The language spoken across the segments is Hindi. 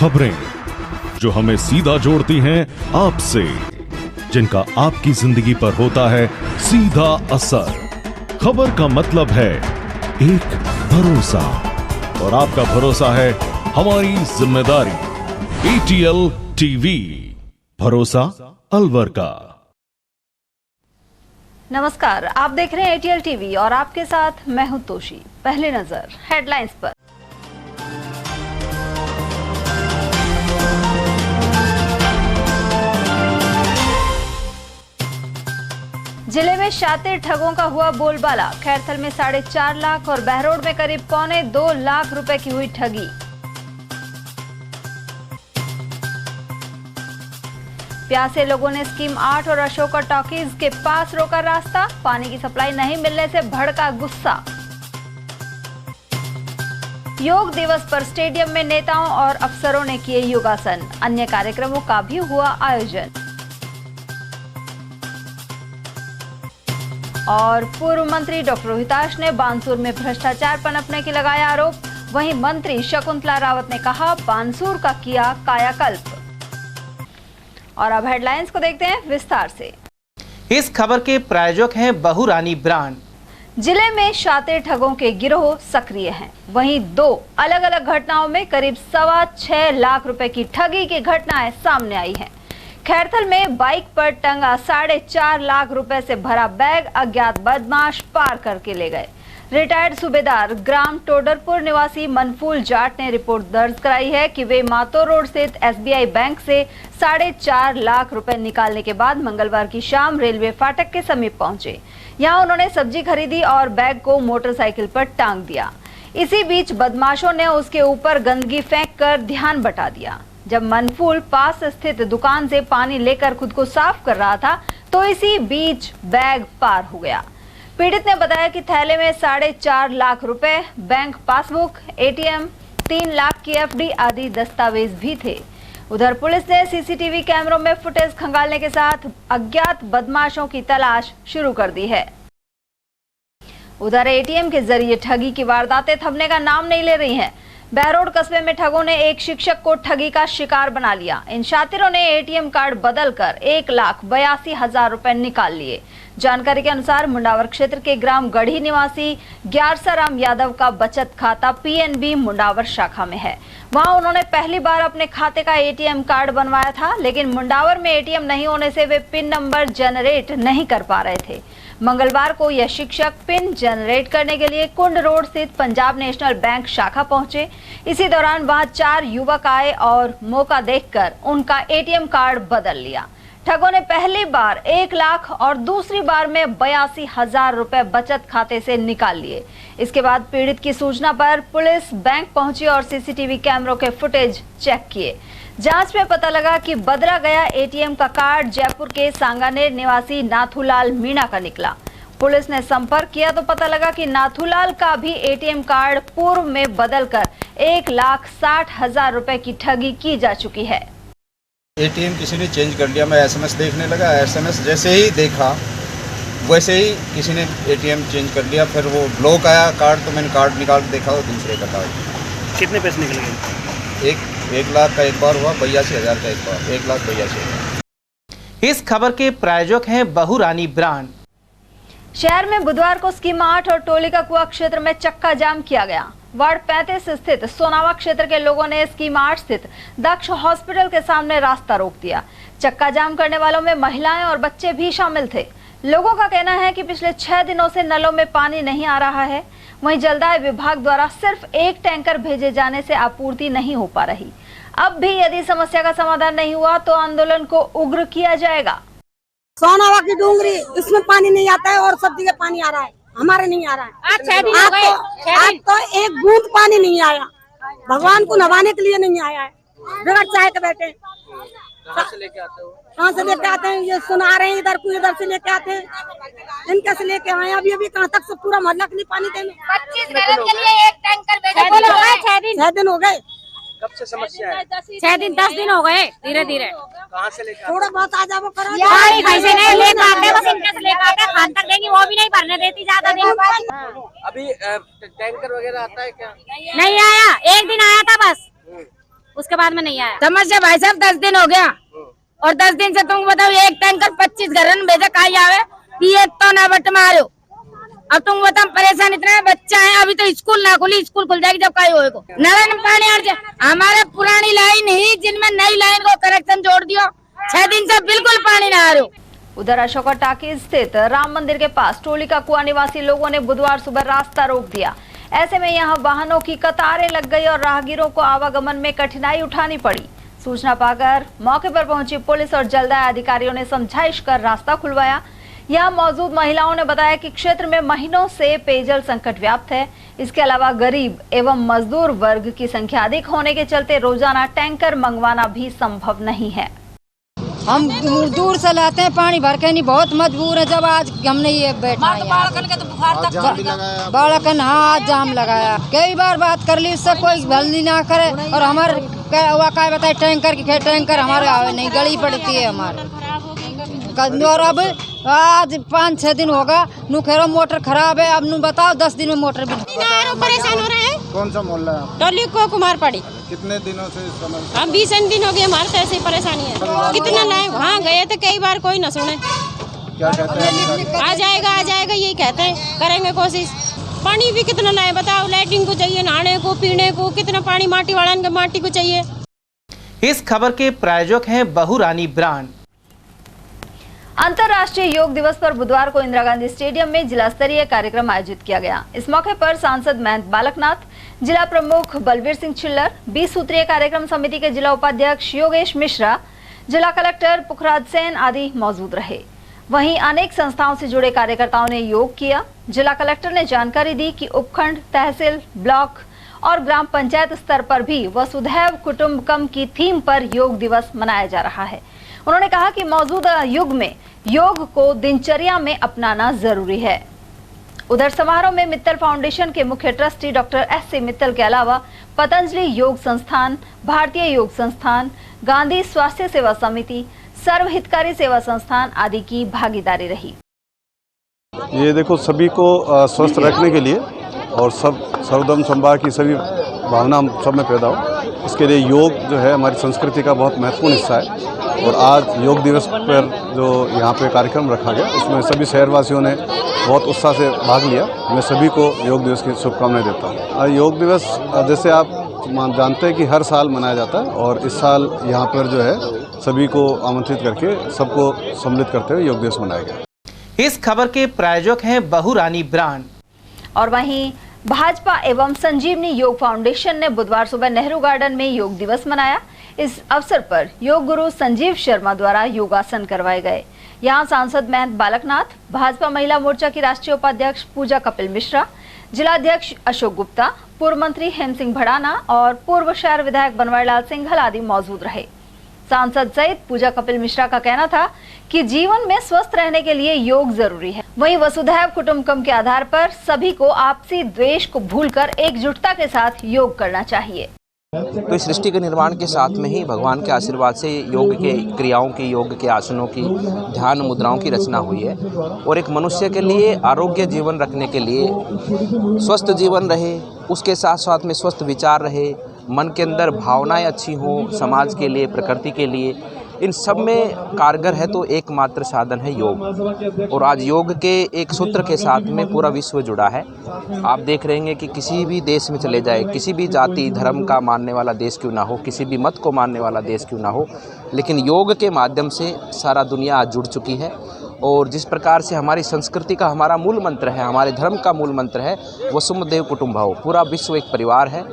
खबरें जो हमें सीधा जोड़ती हैं आपसे, जिनका आपकी जिंदगी पर होता है सीधा असर। खबर का मतलब है एक भरोसा, और आपका भरोसा है हमारी जिम्मेदारी। ATL TV, भरोसा अलवर का। नमस्कार, आप देख रहे हैं ATL TV और आपके साथ मैं हूं तोशी। पहले नजर हेडलाइंस पर। जिले में शातिर ठगों का हुआ बोलबाला। खैरथल में 4.5 लाख और बहरोड में करीब 1.25 लाख रुपए की हुई ठगी। प्यासे लोगों ने स्कीम 8 और अशोका टॉकीज के पास रोका रास्ता। पानी की सप्लाई नहीं मिलने से भड़का गुस्सा। योग दिवस पर स्टेडियम में नेताओं और अफसरों ने किए योगासन। अन्य कार्यक्रमों का भी हुआ आयोजन। और पूर्व मंत्री डॉक्टर रोहिताश ने बानसूर में भ्रष्टाचार पनपने की लगाया आरोप। वहीं मंत्री शकुंतला रावत ने कहा बानसूर का किया कायाकल्प। और अब हेडलाइंस को देखते हैं विस्तार से। इस खबर के प्रायोजक हैं बहुरानी ब्रांड। जिले में शातिर ठगों के गिरोह सक्रिय हैं। वहीं 2 अलग अलग घटनाओं में करीब 6.25 लाख रुपए की ठगी की घटनाएं सामने आई हैं। खैरथल में बाइक पर टंगा 4.5 लाख रुपए से भरा बैग अज्ञात बदमाश पार करके ले गए। रिटायर्ड सूबेदार ग्राम टोडरपुर निवासी मनफूल जाट ने रिपोर्ट दर्ज कराई है कि वे मातो रोड स्थित SBI बैंक से 4.5 लाख रुपए निकालने के बाद मंगलवार की शाम रेलवे फाटक के समीप पहुंचे। यहां उन्होंने सब्जी खरीदी और बैग को मोटरसाइकिल पर टांग दिया। इसी बीच बदमाशों ने उसके ऊपर गंदगी फेंक कर ध्यान बटा दिया। जब मनफूल पास स्थित दुकान से पानी लेकर खुद को साफ कर रहा था तो इसी बीच बैग पार हो गया। पीड़ित ने बताया कि थैले में 4.5 लाख रुपए, बैंक पासबुक, ATM, 3 लाख की FD आदि दस्तावेज भी थे। उधर पुलिस ने CCTV कैमरों में फुटेज खंगालने के साथ अज्ञात बदमाशों की तलाश शुरू कर दी है। उधर ATM के जरिए ठगी की वारदातें थमने का नाम नहीं ले रही हैं। बहरोड कस्बे में ठगों ने एक शिक्षक को ठगी का शिकार बना लिया। इन शातिरों ने ATM कार्ड बदलकर 1,82,000 रुपए निकाल लिए। जानकारी के अनुसार मुंडावर क्षेत्र के ग्राम गढ़ी निवासी ग्यारसाराम यादव का बचत खाता PNB मुंडावर शाखा में है। वहां उन्होंने पहली बार अपने खाते का ATM कार्ड बनवाया था, लेकिन मुंडावर में ATM नहीं होने से वे पिन नंबर जनरेट नहीं कर पा रहे थे। मंगलवार को यह शिक्षक पिन जनरेट करने के लिए कुंड रोड स्थित पंजाब नेशनल बैंक शाखा पहुंचे। इसी दौरान वहां 4 युवक आए और मौका देखकर उनका ATM कार्ड बदल लिया। ठगों ने पहली बार 1 लाख और दूसरी बार में 82,000 रुपए बचत खाते से निकाल लिए। इसके बाद पीड़ित की सूचना पर पुलिस बैंक पहुंची और CCTV कैमरों के फुटेज चेक किए। जांच में पता लगा कि बदला गया ATM का कार्ड जयपुर के सांगानेर निवासी नाथूलाल मीणा का निकला। पुलिस ने संपर्क किया तो पता लगा कि नाथूलाल का भी ATM कार्ड पूर्व में बदलकर 1,60,000 रुपए की ठगी की जा चुकी है। ATM किसी ने चेंज कर लिया। मैं SMS देखने लगा, SMS जैसे ही देखा वैसे ही किसी ने ATM चेंज कर लिया। फिर वो ब्लॉक आया कार्ड, तो मैंने कार्ड निकाल के देखा, वो दूसरे का कार्ड। कितने पैसे निकल गए? 1 लाख का एक बार हुआ, 82,000 का एक बार, 1,82,000। इस खबर के प्रायोजक हैं बहुरानी ब्रांड। शहर में बुधवार को स्कीम 8 और टोली का कुआ क्षेत्र में चक्का जाम किया गया। वार्ड 35 स्थित सोनावा क्षेत्र के लोगों ने स्कीम 8 स्थित दक्ष हॉस्पिटल के सामने रास्ता रोक दिया। चक्का जाम करने वालों में महिलाएं और बच्चे भी शामिल थे। लोगों का कहना है कि पिछले 6 दिनों से नलों में पानी नहीं आ रहा है। वहीं जलदाय विभाग द्वारा सिर्फ 1 टैंकर भेजे जाने से आपूर्ति नहीं हो पा रही। अब भी यदि समस्या का समाधान नहीं हुआ तो आंदोलन को उग्र किया जाएगा। सोनावा की डूंगरी, इसमें पानी नहीं आता है और सब जगह पानी आ रहा है, हमारे नहीं आ रहा है। आज तो एक बूंद पानी नहीं आया। भगवान को नवाने के लिए नहीं आया है। बिगड़ चाहे के बैठे। कहाँ से लेके आते हो? कहाँ से लेके आते हैं? ये सुना रहे हैं, इधर को इधर से लेके आते हैं। इनके से लेके आए अभी कहाँ तक से पूरा मोहल्ला के लिए पानी देने। 25 घर के लिए 1 टैंकर भेजा। 6 दिन हो गए। कब से समस्या है? 6 दिन 10 दिन हो गए। धीरे धीरे कहाँ से लेकर थोड़ा बहुत आ जाओ करो। कैसे नहीं लेकर आते, बस इनके से लेकर आते, खान तक देंगी वो भी नहीं भरने देती ज्यादा दिन। अभी टैंकर वगैरह आता है क्या? नहीं आया, एक दिन आया था बस। उसके बाद में नहीं आया। समस्या भाई साहब 10 दिन हो गया और 10 दिन से तुम बताओ एक टैंकर 25 घर में भेजा कहीं आवे पिए तो ना बट मारो। अब तुम बताओ परेशान इतना है, बच्चा है अभी तो स्कूल ना खुली, स्कूल खुल जाएगी जब कहीं होएगा। नल में पानी आ जाए, हमारे पुरानी लाइन ही जिनमें नई लाइन को कनेक्शन जोड़ दियो, 6 दिन से बिल्कुल पानी ना आ रहा। उधर अशोका टाकी स्थित राम मंदिर के पास टोली का कुआं निवासी लोगों ने बुधवार सुबह रास्ता रोक दिया। ऐसे में यहां वाहनों की कतारें लग गई और राहगीरों को आवागमन में कठिनाई उठानी पड़ी। सूचना पाकर मौके पर पहुंची पुलिस और जलदाय अधिकारियों ने समझाइश कर रास्ता खुलवाया। यहां मौजूद महिलाओं ने बताया कि क्षेत्र में महीनों से पेयजल संकट व्याप्त है। इसके अलावा गरीब एवं मजदूर वर्ग की संख्या अधिक होने के चलते रोजाना टैंकर मंगवाना भी संभव नहीं है। हम दूर से लाते हैं पानी भर के, नहीं बहुत मजबूर है। जब आज हमने ये बैठा बाड़कन हाँ जाम लगाया, कई बार बात कर ली, उससे कोई भल ना करे। और हमारे क्या बताए टैंकर की टैंकर हमारे आवे नहीं, गली पड़ती है हमारे। और अब आज 5-6 दिन होगा नू खेरो मोटर खराब है। अब नू बताओ 10 दिन में मोटर भी परेशान हो रहे हैं। कौन सा मोहल्ला है? टोली को कुमार पड़ी। कितने दिनों से समस्या? हम 20 दिन हो गए, हमारे तो ऐसी परेशानी है। कितना लाए वहाँ गए थे कई बार, कोई न सुने। क्या कहते हैं? आ जाएगा यही कहते हैं, करेंगे कोशिश। पानी भी कितना लाए बताओ, लैट्रिन को चाहिए, नहाने को, पीने को, कितना पानी माटी वाला माटी को चाहिए। इस खबर के प्रायोजक हैं बहुरानी ब्रांड। अंतर्राष्ट्रीय योग दिवस पर बुधवार को इंदिरा गांधी स्टेडियम में जिला स्तरीय कार्यक्रम आयोजित किया गया। इस मौके पर सांसद महंत बालकनाथ, जिला प्रमुख बलबीर सिंह छिल्लर, 20 सूत्रीय कार्यक्रम समिति के जिला उपाध्यक्ष योगेश मिश्रा, जिला कलेक्टर पुखराज सेन आदि मौजूद रहे। वहीं अनेक संस्थाओं से जुड़े कार्यकर्ताओं ने योग किया। जिला कलेक्टर ने जानकारी दी कि उपखंड, तहसील, ब्लॉक और ग्राम पंचायत स्तर पर भी वसुधैव कुटुंबकम की थीम पर योग दिवस मनाया जा रहा है। उन्होंने कहा कि मौजूदा युग में योग को दिनचर्या में अपनाना जरूरी है। उधर समारोह में मित्तल फाउंडेशन के मुख्य ट्रस्टी डॉक्टर एस.सी. मित्तल के अलावा पतंजलि योग संस्थान, भारतीय योग संस्थान, गांधी स्वास्थ्य सेवा समिति, सर्व हितकारी सेवा संस्थान आदि की भागीदारी रही। ये देखो, सभी को स्वस्थ रखने के लिए और सब सर्वधर्म समभाव की सभी भावना हम सब में पैदा हो, इसके लिए योग जो है हमारी संस्कृति का बहुत महत्वपूर्ण हिस्सा है। और आज योग दिवस पर जो यहाँ पे कार्यक्रम रखा गया, उसमें सभी शहरवासियों ने बहुत उत्साह से भाग लिया। मैं सभी को योग दिवस की शुभकामनाएं देता हूँ। योग दिवस जैसे आप जानते हैं कि हर साल मनाया जाता है, और इस साल यहाँ पर जो है सभी को आमंत्रित करके सबको सम्मिलित करते हुए योग दिवस मनाया गया। इस खबर के प्रायोजक हैं बहुरानी ब्रांड। और वहीं भाजपा एवं संजीवनी योग फाउंडेशन ने बुधवार सुबह नेहरू गार्डन में योग दिवस मनाया। इस अवसर पर योग गुरु संजीव शर्मा द्वारा योगासन करवाए गए। यहां सांसद महंत बालकनाथ, भाजपा महिला मोर्चा की राष्ट्रीय उपाध्यक्ष पूजा कपिल मिश्रा, जिलाध्यक्ष अशोक गुप्ता, पूर्व मंत्री हेम सिंह भड़ाना और पूर्व शहर विधायक बनवारीलाल सिंघल आदि मौजूद रहे। सांसद सहित पूजा कपिल मिश्रा का कहना था कि जीवन में स्वस्थ रहने के लिए योग जरूरी है। वहीं वसुधैव कुटुंबकम के आधार पर सभी को आपसी द्वेष को भूलकर एकजुटता के साथ योग करना चाहिए। तो इस सृष्टि के निर्माण के साथ में ही भगवान के आशीर्वाद से योग के क्रियाओं की, योग के आसनों की, ध्यान मुद्राओं की रचना हुई है। और एक मनुष्य के लिए आरोग्य जीवन रखने के लिए, स्वस्थ जीवन रहे, उसके साथ साथ में स्वस्थ विचार रहे, मन के अंदर भावनाएं अच्छी हों, समाज के लिए, प्रकृति के लिए, इन सब में कारगर है तो एकमात्र साधन है योग। और आज योग के एक सूत्र के साथ में पूरा विश्व जुड़ा है। आप देख रहे हैं कि किसी भी देश में चले जाए, किसी भी जाति धर्म का मानने वाला देश क्यों ना हो, किसी भी मत को मानने वाला देश क्यों ना हो, लेकिन योग के माध्यम से सारा दुनिया आज जुड़ चुकी है। और जिस प्रकार से हमारी संस्कृति का हमारा मूल मंत्र है, हमारे धर्म का मूल मंत्र है वसुधैव कुटुंबकम, पूरा विश्व एक परिवार है।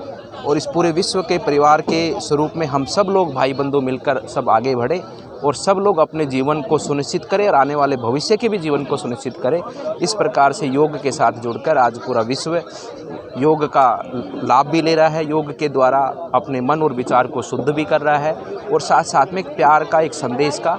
और इस पूरे विश्व के परिवार के स्वरूप में हम सब लोग भाई बंधु मिलकर सब आगे बढ़े और सब लोग अपने जीवन को सुनिश्चित करें और आने वाले भविष्य के भी जीवन को सुनिश्चित करें। इस प्रकार से योग के साथ जुड़कर आज पूरा विश्व योग का लाभ भी ले रहा है, योग के द्वारा अपने मन और विचार को शुद्ध भी कर रहा है और साथ साथ में एक प्यार का, एक संदेश का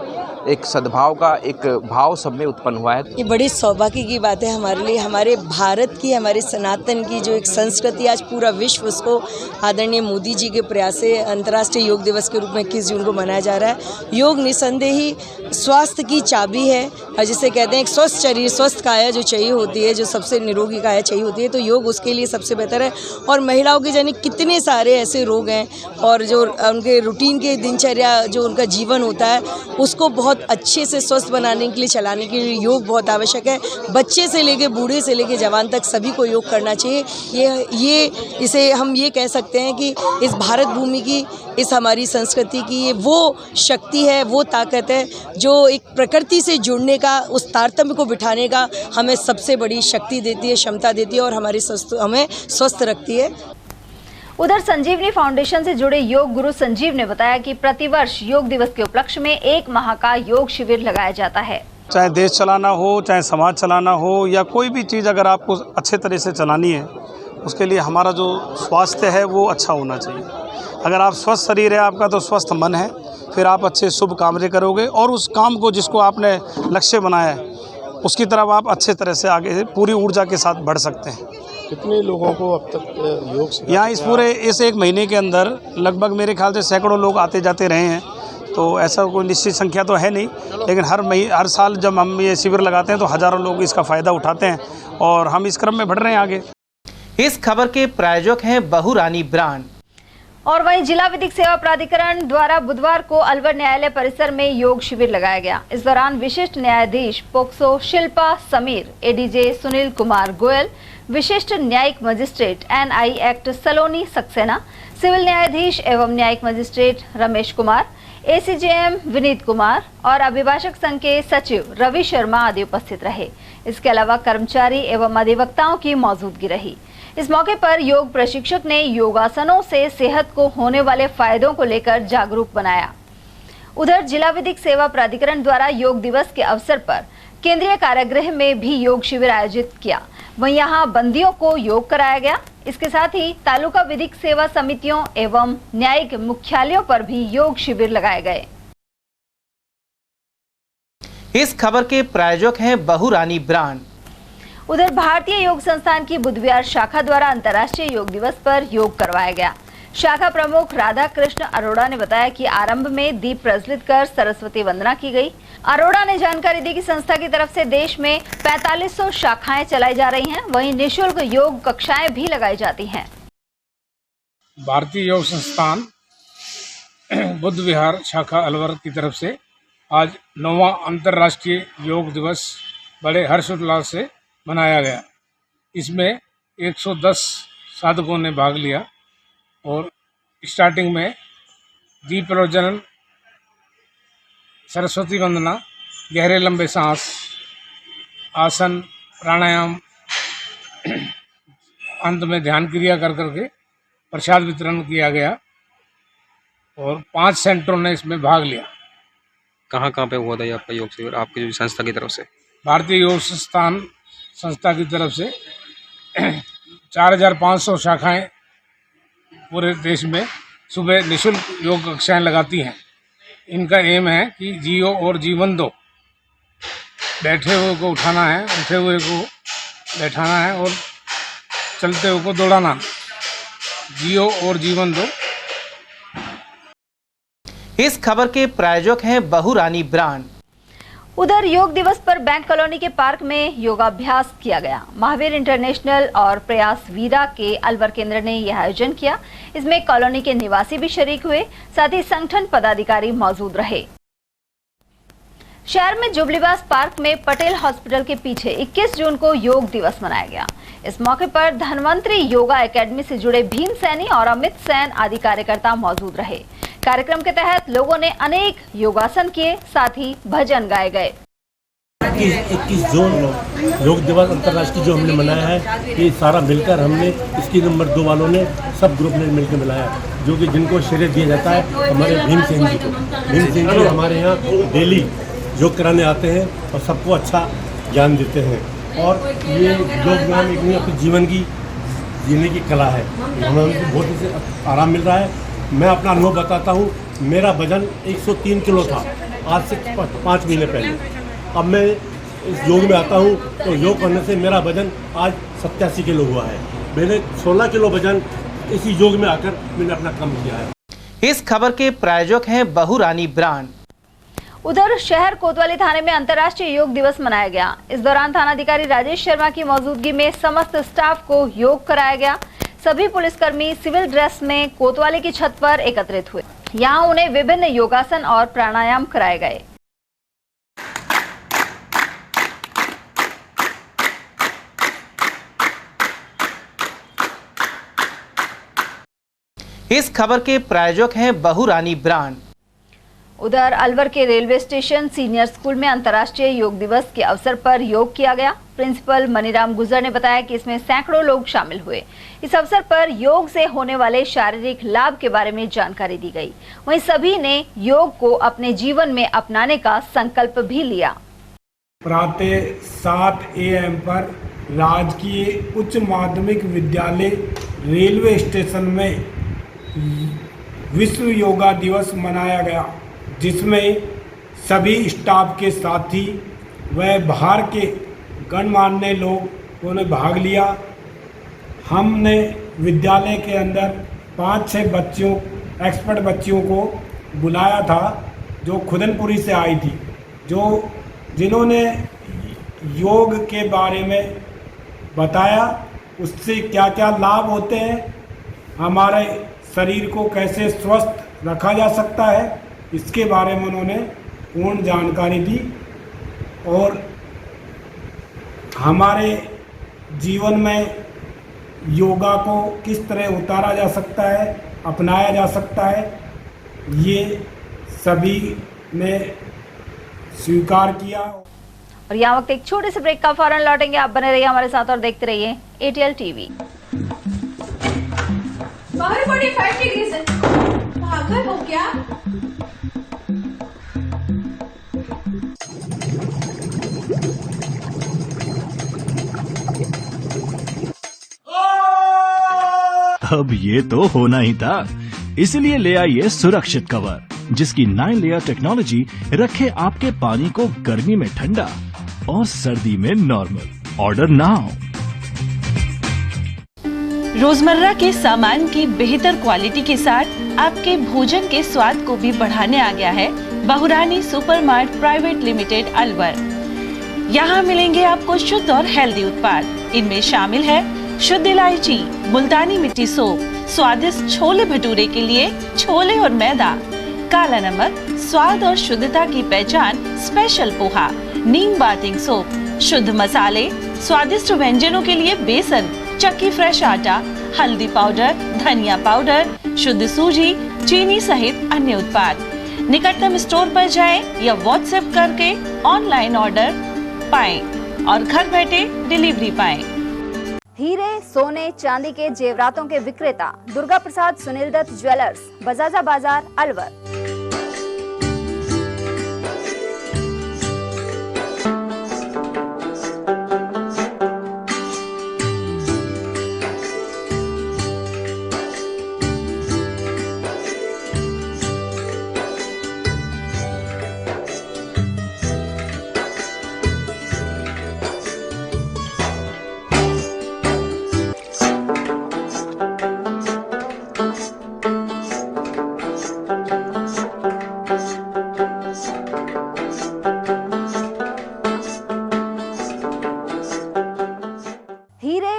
एक सद्भाव का एक भाव सब में उत्पन्न हुआ है। ये बड़ी सौभाग्य की बात है हमारे लिए, हमारे भारत की, हमारे सनातन की जो एक संस्कृति आज पूरा विश्व उसको आदरणीय मोदी जी के प्रयास से अंतर्राष्ट्रीय योग दिवस के रूप में 21 जून को मनाया जा रहा है। योग निसंदेह ही स्वास्थ्य की चाबी है और जिसे कहते हैं एक स्वस्थ शरीर, स्वस्थ काया जो चाहिए होती है, जो सबसे निरोगी काया चाहिए होती है, तो योग उसके लिए सबसे बेहतर है। और महिलाओं के जाने कितने सारे ऐसे रोग हैं और जो उनके रूटीन के दिनचर्या जो उनका जीवन होता है उसको बहुत अच्छे से स्वस्थ बनाने के लिए, चलाने के लिए योग बहुत आवश्यक है। बच्चे से लेके बूढ़े से लेके जवान तक सभी को योग करना चाहिए। ये इसे हम ये कह सकते हैं कि इस भारत भूमि की, इस हमारी संस्कृति की ये वो शक्ति है, वो ताकत है जो एक प्रकृति से जुड़ने का, उस तारतम्य को बिठाने का हमें सबसे बड़ी शक्ति देती है, क्षमता देती है और हमें स्वस्थ रखती है। उधर संजीवनी फाउंडेशन से जुड़े योग गुरु संजीव ने बताया कि प्रतिवर्ष योग दिवस के उपलक्ष्य में 1 माह का योग शिविर लगाया जाता है। चाहे देश चलाना हो, चाहे समाज चलाना हो या कोई भी चीज़ अगर आपको अच्छे तरह से चलानी है, उसके लिए हमारा जो स्वास्थ्य है वो अच्छा होना चाहिए। अगर आप स्वस्थ शरीर है आपका तो स्वस्थ मन है, फिर आप अच्छे शुभ कार्य करोगे और उस काम को जिसको आपने लक्ष्य बनाया है उसकी तरफ आप अच्छे तरह से आगे पूरी ऊर्जा के साथ बढ़ सकते हैं। कितने लोगों को अब तक योग यहाँ इस 1 महीने के अंदर लगभग मेरे ख्याल से सैकड़ों लोग आते जाते रहे हैं, तो ऐसा कोई निश्चित संख्या तो है नहीं, लेकिन हर साल जब हम ये शिविर लगाते हैं तो हज़ारों लोग इसका फ़ायदा उठाते हैं और हम इस क्रम में बढ़ रहे हैं आगे। इस खबर के प्रायोजक हैं बहुरानी ब्रांड। और वहीं जिला विधिक सेवा प्राधिकरण द्वारा बुधवार को अलवर न्यायालय परिसर में योग शिविर लगाया गया। इस दौरान विशिष्ट न्यायाधीश पोक्सो शिल्पा समीर, एडीजे सुनील कुमार गोयल, विशिष्ट न्यायिक मजिस्ट्रेट NI एक्ट सलोनी सक्सेना, सिविल न्यायाधीश एवं न्यायिक मजिस्ट्रेट रमेश कुमार, ACJM विनीत कुमार और अभिभाषक संघ के सचिव रवि शर्मा आदि उपस्थित रहे। इसके अलावा कर्मचारी एवं अधिवक्ताओं की मौजूदगी रही। इस मौके पर योग प्रशिक्षक ने योगासनों से सेहत को होने वाले फायदों को लेकर जागरूक बनाया। उधर जिला विधिक सेवा प्राधिकरण द्वारा योग दिवस के अवसर पर केंद्रीय कारागृह में भी योग शिविर आयोजित किया। वहीं यहाँ बंदियों को योग कराया गया। इसके साथ ही तालुका विधिक सेवा समितियों एवं न्यायिक मुख्यालयों पर भी योग शिविर लगाए गए। इस खबर के प्रायोजक हैं बहुरानी ब्रांड। उधर भारतीय योग संस्थान की बुधवार शाखा द्वारा अंतर्राष्ट्रीय योग दिवस पर योग करवाया गया। शाखा प्रमुख राधा कृष्ण अरोड़ा ने बताया कि आरंभ में दीप प्रज्वलित कर सरस्वती वंदना की गई। अरोड़ा ने जानकारी दी कि संस्था की तरफ से देश में 4500 शाखाएं चलाई जा रही हैं, वहीं निःशुल्क योग कक्षाएं भी लगाई जाती हैं। भारतीय योग संस्थान बुद्ध विहार शाखा अलवर की तरफ से आज 9वां अंतर्राष्ट्रीय योग दिवस बड़े हर्षोल्लास से मनाया गया। इसमें 110 साधकों ने भाग लिया और स्टार्टिंग में दीप प्रज्वलन, सरस्वती वंदना, गहरे लंबे सांस, आसन, प्राणायाम, अंत में ध्यान क्रिया कर करके प्रसाद वितरण किया गया और 5 सेंटरों ने इसमें भाग लिया। कहाँ पे हुआ था ये आपका योग शिविर, आपकी जो संस्था की तरफ से? भारतीय योग संस्थान संस्था की तरफ से 4500 शाखाएं पूरे देश में सुबह निःशुल्क योग कक्षाएं लगाती हैं। इनका एम है कि जियो और जीवन दो, बैठे हुए को उठाना है, उठे हुए को बैठाना है और चलते हुए को दौड़ाना। जियो और जीवन दो। इस खबर के प्रायोजक हैं बहुरानी ब्रांड। उधर योग दिवस पर बैंक कॉलोनी के पार्क में योगाभ्यास किया गया। महावीर इंटरनेशनल और प्रयास वीरा के अलवर केंद्र ने यह आयोजन किया। इसमें कॉलोनी के निवासी भी शरीक हुए, साथ ही संगठन पदाधिकारी मौजूद रहे। शहर में जुबलीबास पार्क में पटेल हॉस्पिटल के पीछे 21 जून को योग दिवस मनाया गया। इस मौके पर धनवंतरी योगा एकेडमी से जुड़े भीम सैनी और अमित सैन आदि कार्यकर्ता मौजूद रहे। कार्यक्रम के तहत लोगों ने अनेक योगासन किए, साथ ही भजन गाए गए। 21 जून योग दिवस अंतर्राष्ट्रीय जो हमने मनाया है, ये सारा मिलकर हमने इसकी नंबर 2 वालों ने सब ग्रुप ने मिलकर मिलाया, जो कि जिनको श्रेय दिया जाता है हमारे भीम सिंह जी को। भीम सिंह जी हमारे यहाँ डेली योग कराने आते हैं और सबको अच्छा ज्ञान देते हैं और ये योग ज्ञान एक अपने जीवन की जीने की कला है। हमें बहुत ही आराम मिल रहा है। मैं अपना अनुभव बताता हूँ। मेरा वजन 103 किलो था आज से 5 महीने पहले। अब मैं इस योग में आता हूँ तो योग करने से मेरा वजन आज 87 किलो हुआ है। मैंने 16 किलो वजन इसी योग में आकर मैंने अपना कम किया है। इस खबर के प्रायोजक हैं बहुरानी ब्रांड। उधर शहर कोतवाली थाने में अंतर्राष्ट्रीय योग दिवस मनाया गया। इस दौरान थानाधिकारी राजेश शर्मा की मौजूदगी में समस्त स्टाफ को योग कराया गया। सभी पुलिसकर्मी सिविल ड्रेस में कोतवाली की छत पर एकत्रित हुए। यहाँ उन्हें विभिन्न योगासन और प्राणायाम कराए गए। इस खबर के प्रायोजक हैं बहुरानी ब्रांड। उधर अलवर के रेलवे स्टेशन सीनियर स्कूल में अंतर्राष्ट्रीय योग दिवस के अवसर पर योग किया गया। प्रिंसिपल मनीराम गुजर ने बताया कि इसमें सैकड़ों लोग शामिल हुए। इस अवसर पर योग से होने वाले शारीरिक लाभ के बारे में जानकारी दी गई। वहीं सभी ने योग को अपने जीवन में अपनाने का संकल्प भी लिया। प्रातः 7 AM पर राजकीय उच्च माध्यमिक विद्यालय रेलवे स्टेशन में विश्व योगा दिवस मनाया गया, जिसमें सभी स्टाफ के साथी व बाहर के गणमान्य लोगों ने भाग लिया। हमने विद्यालय के अंदर 5-6 बच्चियों एक्सपर्ट बच्चियों को बुलाया था जो खुदनपुरी से आई थी, जिन्होंने योग के बारे में बताया, उससे क्या क्या लाभ होते हैं, हमारे शरीर को कैसे स्वस्थ रखा जा सकता है, इसके बारे में उन्होंने पूर्ण जानकारी दी और हमारे जीवन में योगा को किस तरह उतारा जा सकता है, अपनाया जा सकता है, ये सभी ने स्वीकार किया। और यहाँ वक्त एक छोटे से ब्रेक का फौरन लौटेंगे। आप बने रहिए हमारे साथ और देखते रहिए ATL TV। बाहर 45 डिग्री से भागकर हो क्या? अब ये तो होना ही था, इसलिए ले आइए सुरक्षित कवर, जिसकी 9 लेयर टेक्नोलॉजी रखे आपके पानी को गर्मी में ठंडा और सर्दी में नॉर्मल। Order now. रोजमर्रा के सामान की बेहतर क्वालिटी के साथ आपके भोजन के स्वाद को भी बढ़ाने आ गया है बहुरानी सुपरमार्ट प्राइवेट लिमिटेड अलवर। यहाँ मिलेंगे आपको शुद्ध और हेल्दी उत्पाद। इनमें शामिल है शुद्ध इलायची, मुल्तानी मिट्टी सोप, स्वादिष्ट छोले भटूरे के लिए छोले और मैदा, काला नमक, स्वाद और शुद्धता की पहचान स्पेशल पोहा, नीम बाथिंग सोप, शुद्ध मसाले, स्वादिष्ट व्यंजनों के लिए बेसन, चक्की फ्रेश आटा, हल्दी पाउडर, धनिया पाउडर, शुद्ध सूजी, चीनी सहित अन्य उत्पाद। निकटतम स्टोर पर जाएं या व्हाट्सएप करके ऑनलाइन ऑर्डर पाएं और घर बैठे डिलीवरी पाएं। हीरे, सोने, चांदी के जेवरातों के विक्रेता दुर्गा प्रसाद सुनील दत्त ज्वेलर्स, बजाजा बाजार अलवर।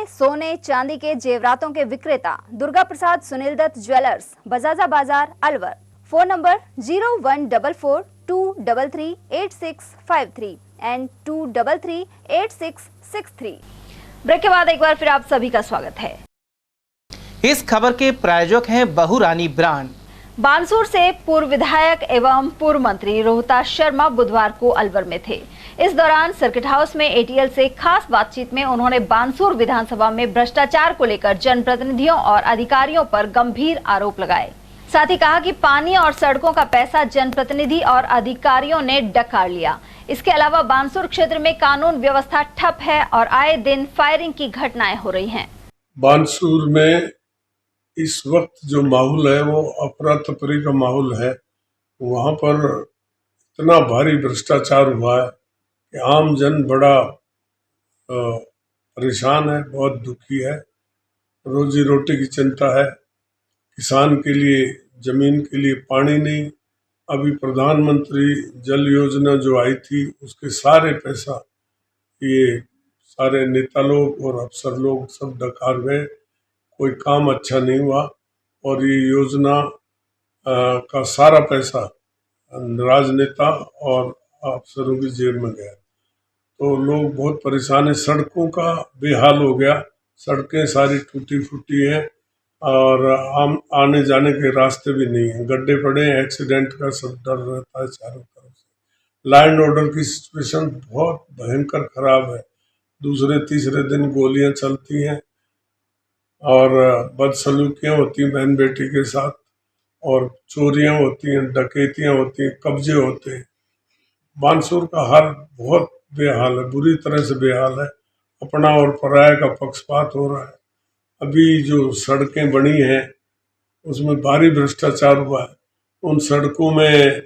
सोने चांदी के जेवरातों के विक्रेता Durga Prasad Sunil Dutt jewellers, Bajaja Bazaar Alwar. Phone number 0144233863 and 233863। Break के बाद एक बार फिर आप सभी का स्वागत है। इस खबर के प्रायोजक हैं बहुरानी ब्रांड। बानसूर से पूर्व विधायक एवं पूर्व मंत्री रोहतास शर्मा बुधवार को अलवर में थे। इस दौरान सर्किट हाउस में ATL से खास बातचीत में उन्होंने बानसूर विधानसभा में भ्रष्टाचार को लेकर जनप्रतिनिधियों और अधिकारियों पर गंभीर आरोप लगाए। साथ ही कहा कि पानी और सड़कों का पैसा जनप्रतिनिधि और अधिकारियों ने डकार लिया। इसके अलावा बानसूर क्षेत्र में कानून व्यवस्था ठप है और आए दिन फायरिंग की घटनाएं हो रही हैं। बानसूर में इस वक्त जो माहौल है वो अफरा तफरी का माहौल है। वहाँ पर इतना भारी भ्रष्टाचार हुआ है कि आम जन बड़ा परेशान है, बहुत दुखी है। रोजी रोटी की चिंता है, किसान के लिए जमीन के लिए पानी नहीं। अभी प्रधानमंत्री जल योजना जो आई थी उसके सारे पैसा ये सारे नेता लोग और अफसर लोग सब डकार गए, कोई काम अच्छा नहीं हुआ और ये योजना का सारा पैसा राजनेता और अफसरों की जेब में गया। तो लोग बहुत परेशान है, सड़कों का बेहाल हो गया, सड़कें सारी टूटी फूटी हैं और आने जाने के रास्ते भी नहीं हैं, गड्ढे पड़े हैं, एक्सीडेंट का सब डर रहता है चारों तरफ से। लॉ एंड ऑर्डर की सिचुएशन बहुत भयंकर खराब है, दूसरे तीसरे दिन गोलियां चलती हैं और बदसलूकियाँ होती हैं बहन बेटी के साथ और चोरियां होती हैं, डकैतियां होती हैं, कब्जे होते हैं। बानसूर का हाल बहुत बेहाल है, बुरी तरह से बेहाल है, अपना और पराया का पक्षपात हो रहा है। अभी जो सड़कें बनी हैं उसमें भारी भ्रष्टाचार हुआ है, उन सड़कों में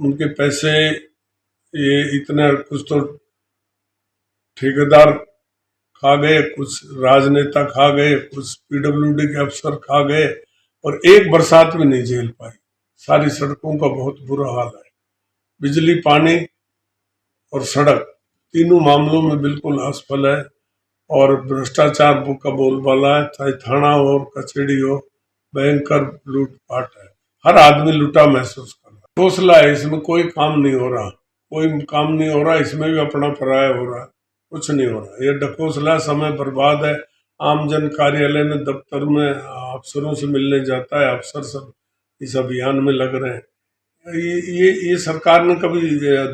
उनके पैसे ये इतने कुछ तो ठेकेदार खा गए, कुछ राजनेता खा गए, कुछ पीडब्ल्यूडी के अफसर खा गए और एक बरसात भी नहीं झेल पाई। सारी सड़कों का बहुत बुरा हाल है, बिजली पानी और सड़क तीनों मामलों में बिल्कुल असफल है और भ्रष्टाचार का बोलबाला है, चाहे थाना हो कचहरी हो, भयंकर लूटपाट है, हर आदमी लूटा महसूस कर रहा है। हौसला है, इसमें कोई काम नहीं हो रहा, कोई काम नहीं हो रहा, इसमें भी अपना पराया हो रहा है, कुछ नहीं हो रहा। ये ढकोसला, समय बर्बाद है। आम जन कार्यालय में दफ्तर में अफसरों से मिलने जाता है, अफसर सब इस अभियान में लग रहे हैं। ये सरकार ने कभी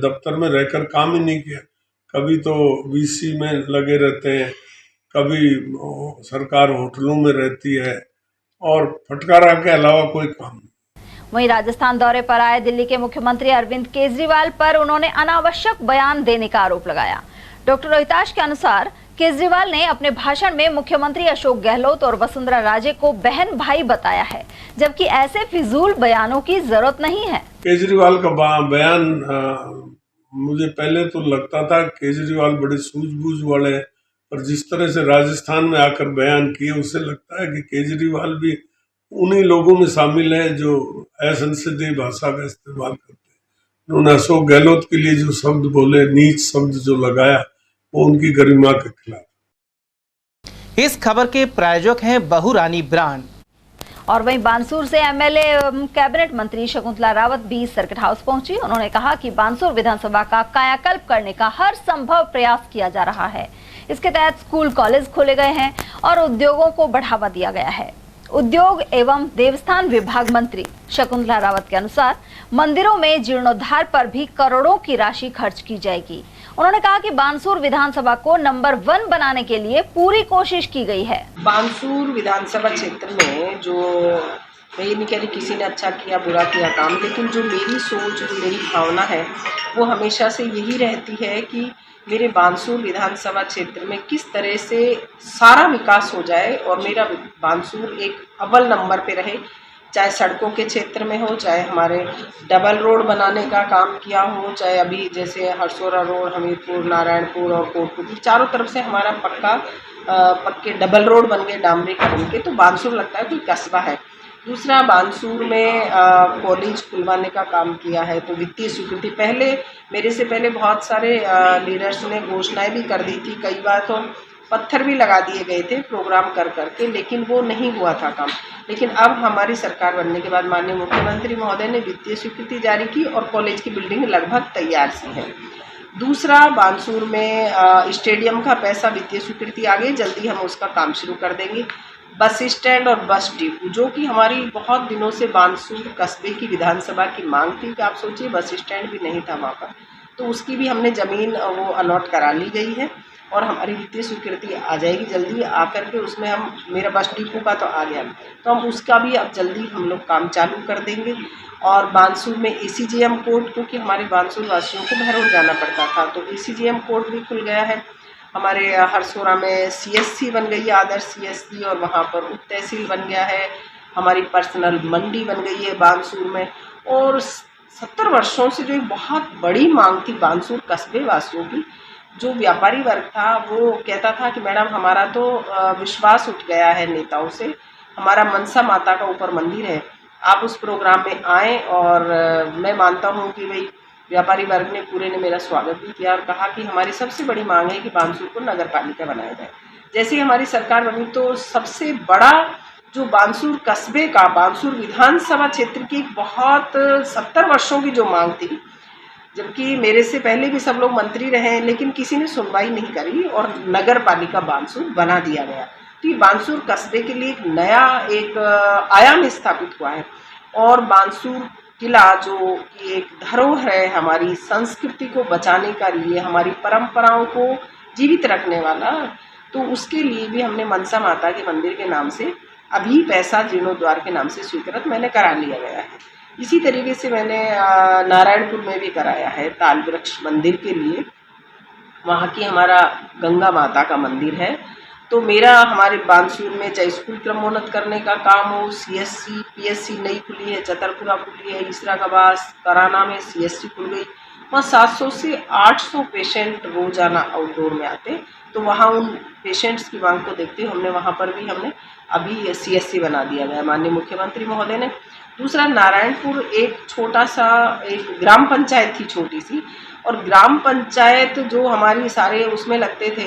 दफ्तर में रहकर काम ही नहीं किया, कभी तो वीसी में लगे रहते हैं, कभी सरकार होटलों में रहती है और फटकारा के अलावा कोई काम नहीं। वहीं राजस्थान दौरे पर आए दिल्ली के मुख्यमंत्री अरविंद केजरीवाल पर उन्होंने अनावश्यक बयान देने का आरोप लगाया। डॉक्टर रोहिताश के अनुसार केजरीवाल ने अपने भाषण में मुख्यमंत्री अशोक गहलोत और वसुंधरा राजे को बहन भाई बताया है, जबकि ऐसे फिजूल बयानों की जरूरत नहीं है। केजरीवाल का बयान मुझे पहले तो लगता था केजरीवाल बड़े सूझबूझ वाले हैं, पर जिस तरह से राजस्थान में आकर बयान किए उससे लगता है कि केजरीवाल भी उन्हीं लोगों में शामिल है जो असंसदीय भाषा का इस्तेमाल करते हैं। उन्होंने अशोक गहलोत के लिए जो शब्द बोले, नीच शब्द जो लगाया, वो उनकी गरिमा के खिलाफ। इस खबर के प्रायोजक हैं बहुरानी ब्रांड। और वहीं बानसूर से एमएलए कैबिनेट मंत्री शकुंतला रावत भी सर्किट हाउस पहुंची। उन्होंने कहा कि बानसूर विधानसभा का कायाकल्प करने का हर संभव प्रयास किया जा रहा है। इसके तहत स्कूल कॉलेज खोले गए हैं और उद्योगों को बढ़ावा दिया गया है। उद्योग एवं देवस्थान विभाग मंत्री शकुंतला रावत के अनुसार मंदिरों में जीर्णोद्धार पर भी करोड़ों की राशि खर्च की जाएगी। उन्होंने कहा कि बानसूर विधानसभा को नंबर 1 बनाने के लिए पूरी कोशिश की गई है। बानसूर विधानसभा क्षेत्र में जो मैं ये नहीं कह रही किसी ने अच्छा किया बुरा किया काम, लेकिन जो मेरी सोच जो मेरी भावना है वो हमेशा से यही रहती है कि मेरे बानसूर विधानसभा क्षेत्र में किस तरह से सारा विकास हो जाए और मेरा बानसूर एक अव्वल नंबर पे रहे, चाहे सड़कों के क्षेत्र में हो, चाहे हमारे डबल रोड बनाने का काम किया हो, चाहे अभी जैसे हरसोरा रोड, हमीरपुर, नारायणपुर और कोटपुर चारों तरफ से हमारा पक्के डबल रोड बन गए, डामरीकरण के, तो बानसूर लगता है कोई कस्बा है। दूसरा, बानसूर में कॉलेज खुलवाने का काम किया है, तो वित्तीय स्वीकृति पहले मेरे से पहले बहुत सारे लीडर्स ने घोषणाएं भी कर दी थी, कई बार तो पत्थर भी लगा दिए गए थे प्रोग्राम कर करके, लेकिन वो नहीं हुआ था काम। लेकिन अब हमारी सरकार बनने के बाद माननीय मुख्यमंत्री महोदय ने वित्तीय स्वीकृति जारी की और कॉलेज की बिल्डिंग लगभग तैयार सी है। दूसरा, बानसूर में स्टेडियम का पैसा वित्तीय स्वीकृति आ गई, जल्दी हम उसका काम शुरू कर देंगे। बस स्टैंड और बस डिपो, जो कि हमारी बहुत दिनों से बानसूर कस्बे की विधानसभा की मांग थी कि आप सोचिए बस स्टैंड भी नहीं था वहाँ पर, तो उसकी भी हमने ज़मीन वो अलॉट करा ली गई है और हमारी वित्तीय स्वीकृति आ जाएगी जल्दी आकर के। उसमें हम मेरा बस डिपो का तो आ गया, तो हम उसका भी अब जल्दी हम लोग काम चालू कर देंगे। और बानसूर में ACGM कोर्ट, क्योंकि हमारे बानसूर वासियों को बहरोड जाना पड़ता था, तो ACGM कोर्ट भी खुल गया है। हमारे हरसोरा में CSC बन गई है, आदर्श CSC, और वहाँ पर उप तहसील बन गया है। हमारी पर्सनल मंडी बन गई है बानसूर में। और 70 वर्षों से जो एक बहुत बड़ी मांग थी बानसूर कस्बे वासियों की, जो व्यापारी वर्ग था वो कहता था कि मैडम हमारा तो विश्वास उठ गया है नेताओं से, हमारा मनसा माता का ऊपर मंदिर है, आप उस प्रोग्राम में आएँ। और मैं मानता हूँ कि भाई व्यापारी वर्ग ने पूरे ने मेरा स्वागत भी किया और कहा कि हमारी सबसे बड़ी मांग है कि बानसूर को नगर पालिका बनाया जाए। जैसे ही हमारी सरकार बनी तो सबसे बड़ा जो बानसूर कस्बे का, बानसूर विधानसभा क्षेत्र की एक बहुत 70 वर्षों की जो मांग थी, जबकि मेरे से पहले भी सब लोग मंत्री रहे हैं लेकिन किसी ने सुनवाई नहीं करी और नगर पालिका बानसूर बना दिया गया। तो ये बानसूर कस्बे के लिए एक नया एक आयाम स्थापित हुआ है। और बानसूर किला जो कि एक धरोहर है हमारी संस्कृति को बचाने का लिए, हमारी परंपराओं को जीवित रखने वाला, तो उसके लिए भी हमने मनसा माता के मंदिर के नाम से अभी पैसा जीर्णोद्वार के नाम से स्वीकृत मैंने करा लिया गया है। इसी तरीके से मैंने नारायणपुर में भी कराया है ताल वृक्ष मंदिर के लिए, वहाँ की हमारा गंगा माता का मंदिर है। तो मेरा हमारे बानसूर में चाहे स्कूल क्रमोन्नत करने का काम हो, CSC PSC नई खुली है, चतरपुरा खुली है, इसरागाबाद कराना में CSC खुल गई, वहाँ 700 से 800 पेशेंट रोजाना आउटडोर में आते। तो वहाँ उन पेशेंट्स की मांग को देखते हुए हमने वहाँ पर भी हमने अभी CSC बना दिया गया माननीय मुख्यमंत्री महोदय ने। दूसरा, नारायणपुर एक छोटा सा एक ग्राम पंचायत थी, छोटी सी, और ग्राम पंचायत जो हमारी सारे उसमें लगते थे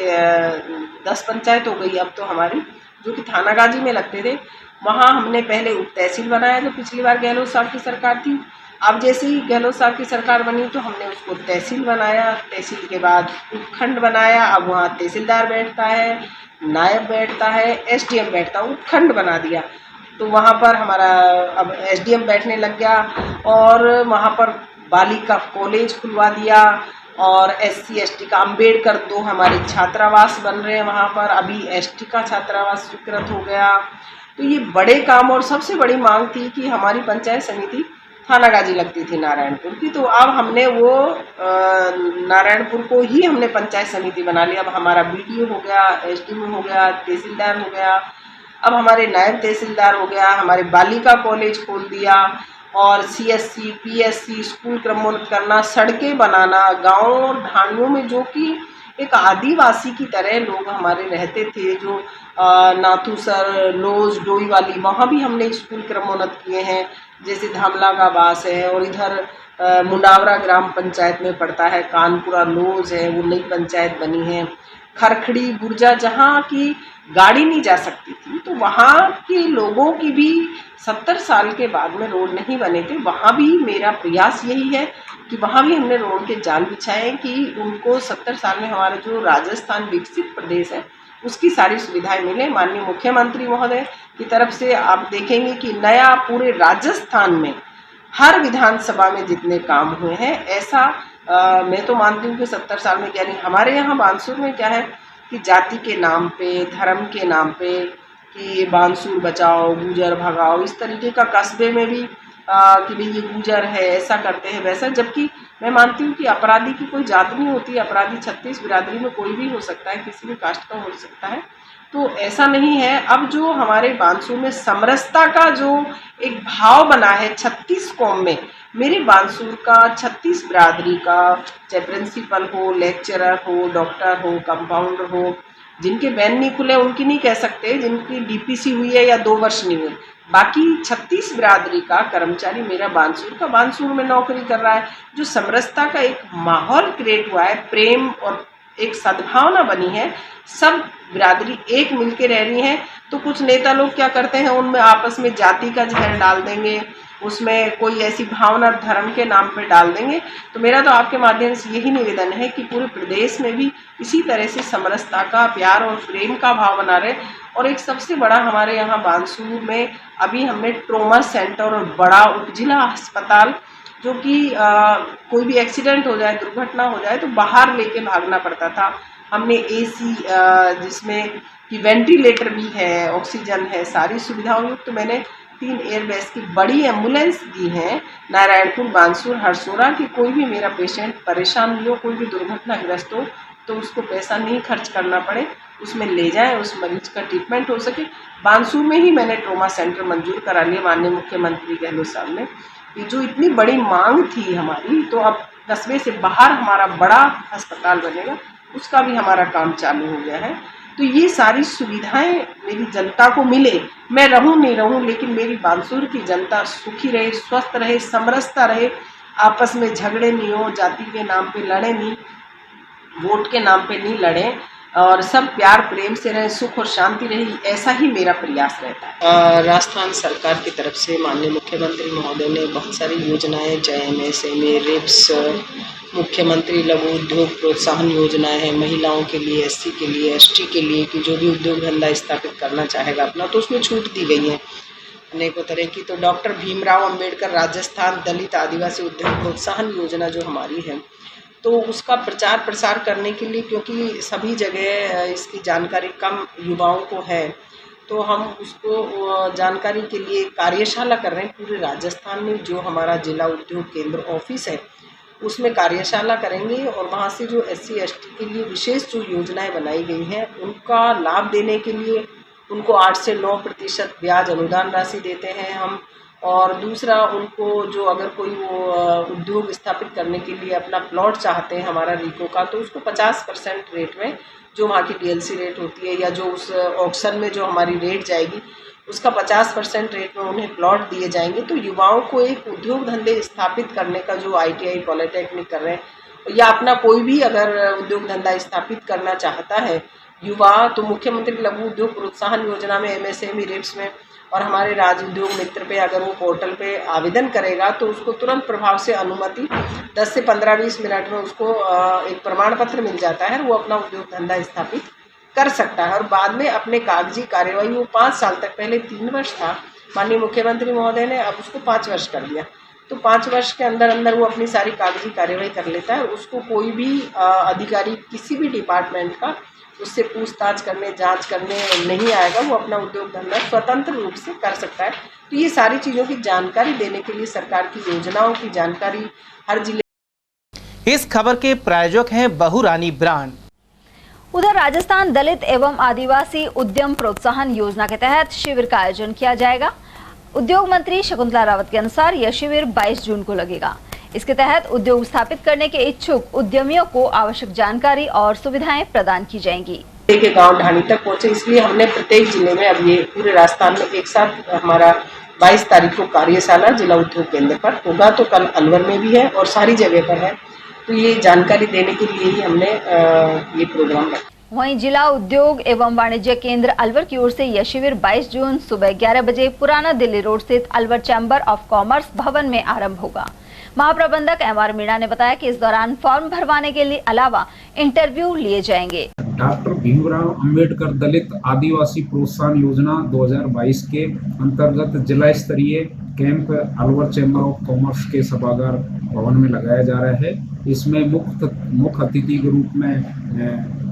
10 पंचायत हो गई अब तो हमारी, जो कि थानागाजी में लगते थे, वहाँ हमने पहले उप तहसील बनाया जो पिछली बार गहलोत साहब की सरकार थी। अब जैसे ही गहलोत साहब की सरकार बनी तो हमने उसको तहसील बनाया, तहसील के बाद उपखंड बनाया, अब वहाँ तहसीलदार बैठता है, नायब बैठता है, SDM बैठता है, उपखंड बना दिया। तो वहाँ पर हमारा अब SDM बैठने लग गया और वहाँ पर बालिका कॉलेज खुलवा दिया और SC ST का अम्बेडकर 2 हमारे छात्रावास बन रहे हैं वहाँ पर, अभी ST का छात्रावास स्वीकृत हो गया। तो ये बड़े काम, और सबसे बड़ी मांग थी कि हमारी पंचायत समिति थानागाजी लगती थी नारायणपुर की, तो अब हमने वो नारायणपुर को ही हमने पंचायत समिति बना लिया। अब हमारा BDO हो गया, SDM हो गया, तहसीलदार हो गया, अब हमारे नायब तहसीलदार हो गया, हमारे बालिका कॉलेज खोल दिया और CSC PSC स्कूल क्रमोन्नत करना, सड़कें बनाना, गाँव और ढाणियों में जो कि एक आदिवासी की तरह लोग हमारे रहते थे, जो नाथूसर, लोज, डोईवाली, वहाँ भी हमने स्कूल क्रमोन्नत किए हैं। जैसे धामला का बास है और इधर मुंडावरा ग्राम पंचायत में पड़ता है, कानपुरा लोज है, वो नई पंचायत बनी है। खरखड़ी बुर्जा जहाँ की गाड़ी नहीं जा सकती थी, तो वहाँ के लोगों की भी 70 साल के बाद में रोड नहीं बने थे, वहाँ भी मेरा प्रयास यही है कि वहाँ भी हमने रोड के जाल बिछाए कि उनको 70 साल में हमारा जो राजस्थान विकसित प्रदेश है उसकी सारी सुविधाएं मिले। माननीय मुख्यमंत्री महोदय की तरफ से आप देखेंगे कि नया पूरे राजस्थान में हर विधानसभा में जितने काम हुए हैं, ऐसा मैं तो मानती हूँ कि 70 साल में क्या नहीं। हमारे यहाँ बानसूर में क्या है कि जाति के नाम पे, धर्म के नाम पे कि बानसूर बचाओ, गुजर भगाओ, इस तरीके का कस्बे में भी कि भाई ये गुजर है, ऐसा करते हैं वैसा, जबकि मैं मानती हूँ कि अपराधी की कोई जात नहीं होती। अपराधी 36 बिरादरी में कोई भी हो सकता है, किसी भी कास्ट का हो सकता है, तो ऐसा नहीं है। अब जो हमारे बानसूर में समरसता का जो एक भाव बना है 36 कौम में, मेरे बानसूर का 36 बिरादरी का, चाहे प्रिंसिपल हो, लेक्चरर हो, डॉक्टर हो, कंपाउंडर हो, जिनके बैन नहीं खुले उनकी नहीं कह सकते, जिनकी DPC हुई है या 2 वर्ष नहीं हुए, बाकी 36 बिरादरी का कर्मचारी मेरा बानसूर में नौकरी कर रहा है। जो समरसता का एक माहौल क्रिएट हुआ है, प्रेम और एक सद्भावना बनी है, सब बिरादरी एक मिलके रह रही है। तो कुछ नेता लोग क्या करते हैं, उनमें आपस में जाति का जहर डाल देंगे, उसमें कोई ऐसी भावना धर्म के नाम पे डाल देंगे। तो मेरा तो आपके माध्यम से यही निवेदन है कि पूरे प्रदेश में भी इसी तरह से समरसता का, प्यार और प्रेम का भाव बना रहे। और एक सबसे बड़ा हमारे यहाँ बानसूर में अभी हमने ट्रॉमा सेंटर और बड़ा उपजिला अस्पताल, जो कि कोई भी एक्सीडेंट हो जाए, दुर्घटना हो जाए तो बाहर लेके भागना पड़ता था, हमने AC जिसमें कि वेंटिलेटर भी है, ऑक्सीजन है, सारी सुविधाओं युक्त तो मैंने 3 एयरबेस की बड़ी एम्बुलेंस दी है नारायणपुर, बानसूर, हरसोरा कि कोई भी मेरा पेशेंट परेशान नहीं हो, कोई भी दुर्घटनाग्रस्त हो तो उसको पैसा नहीं खर्च करना पड़े, उसमें ले जाएं, उस मरीज का ट्रीटमेंट हो सके। बानसूर में ही मैंने ट्रॉमा सेंटर मंजूर करा लिया माननीय मुख्यमंत्री गहलोत साहब ने, कि जो इतनी बड़ी मांग थी हमारी, तो अब कस्बे से बाहर हमारा बड़ा अस्पताल बनेगा, उसका भी हमारा काम चालू हो गया है। तो ये सारी सुविधाएं मेरी जनता को मिले, मैं रहूं नहीं रहूं, लेकिन मेरी बानसूर की जनता सुखी रहे, स्वस्थ रहे, समरसता रहे, आपस में झगड़े नहीं हो, जाति के नाम पे लड़े नहीं, वोट के नाम पे नहीं लड़े, और सब प्यार प्रेम से रहे, सुख और शांति रही, ऐसा ही मेरा प्रयास रहता है। राजस्थान सरकार की तरफ से माननीय मुख्यमंत्री महोदय ने बहुत सारी योजनाएं, JMS, रिप्स, मुख्यमंत्री लघु उद्योग प्रोत्साहन योजनाएं हैं महिलाओं के लिए, SC के लिए, ST के लिए, कि जो भी उद्योग धंधा स्थापित करना चाहेगा अपना, तो उसमें छूट दी गई है अनेकों तरह की। तो डॉक्टर भीमराव अंबेडकर राजस्थान दलित आदिवासी उद्योग प्रोत्साहन योजना जो हमारी है, तो उसका प्रचार प्रसार करने के लिए, क्योंकि सभी जगह इसकी जानकारी कम युवाओं को है, तो हम उसको जानकारी के लिए कार्यशाला कर रहे हैं पूरे राजस्थान में। जो हमारा जिला उद्योग केंद्र ऑफिस है उसमें कार्यशाला करेंगे, और वहाँ से जो SC ST के लिए विशेष जो योजनाएं बनाई गई हैं उनका लाभ देने के लिए उनको 8 से 9% ब्याज अनुदान राशि देते हैं हम। और दूसरा, उनको जो अगर कोई वो उद्योग स्थापित करने के लिए अपना प्लॉट चाहते हैं हमारा रीको का, तो उसको 50% रेट में, जो वहाँ की DLC रेट होती है या जो उस ऑक्शन में जो हमारी रेट जाएगी उसका 50% रेट में उन्हें प्लॉट दिए जाएंगे। तो युवाओं को एक उद्योग धंधे स्थापित करने का, जो ITI पॉलिटेक्निक कर रहे हैं या अपना कोई भी अगर उद्योग धंधा स्थापित करना चाहता है युवा, तो मुख्यमंत्री लघु उद्योग प्रोत्साहन योजना में, MSME रिप्स में और हमारे राज्य उद्योग मित्र पे अगर वो पोर्टल पे आवेदन करेगा तो उसको तुरंत प्रभाव से अनुमति 10 से 15-20 मिनट में उसको एक प्रमाण पत्र मिल जाता है, वो अपना उद्योग धंधा स्थापित कर सकता है। और बाद में अपने कागजी कार्यवाही, वो 5 साल तक, पहले 3 वर्ष था, माननीय मुख्यमंत्री महोदय ने अब उसको 5 वर्ष कर दिया, तो 5 वर्ष के अंदर अंदर वो अपनी सारी कागजी कार्यवाही कर लेता है। उसको कोई भी अधिकारी किसी भी डिपार्टमेंट का उससे पूछताछ करने, जांच करने नहीं आएगा, वो अपना उद्योग धंधा स्वतंत्र रूप से कर सकता है। तो ये सारी चीज़ों की जानकारी देने के लिए सरकार की योजनाओं की जानकारी हर जिले। इस खबर के प्रायोजक हैं बहुरानी ब्रांड। उधर राजस्थान दलित एवं आदिवासी उद्यम प्रोत्साहन योजना के तहत शिविर का आयोजन किया जाएगा। उद्योग मंत्री शकुंतला रावत के अनुसार यह शिविर 22 जून को लगेगा। इसके तहत उद्योग स्थापित करने के इच्छुक उद्यमियों को आवश्यक जानकारी और सुविधाएं प्रदान की जाएंगी। के गांव ढाणी तक पहुंचे, इसलिए हमने प्रत्येक जिले में, अब ये पूरे राजस्थान में एक साथ हमारा 22 तारीख को कार्यशाला जिला उद्योग केंद्र पर होगा, तो कल अलवर में भी है और सारी जगह पर है। तो ये जानकारी देने के लिए ही हमने ये प्रोग्राम रखा। वहीं जिला उद्योग एवं वाणिज्य केंद्र अलवर की ओर से यह शिविर 22 जून सुबह 11 बजे पुराना दिल्ली रोड स्थित अलवर चैम्बर ऑफ कॉमर्स भवन में आरंभ होगा। महाप्रबंधक MR मीणा ने बताया कि इस दौरान फॉर्म भरवाने के लिए अलावा इंटरव्यू लिए जाएंगे। डॉक्टर भीमराव अंबेडकर दलित आदिवासी प्रोत्साहन योजना 2022 के अंतर्गत जिला स्तरीय camp Alwar chamber of commerce के सभागार भवन में लगाया जा रहा है। इसमें मुख्य अतिथि के रूप में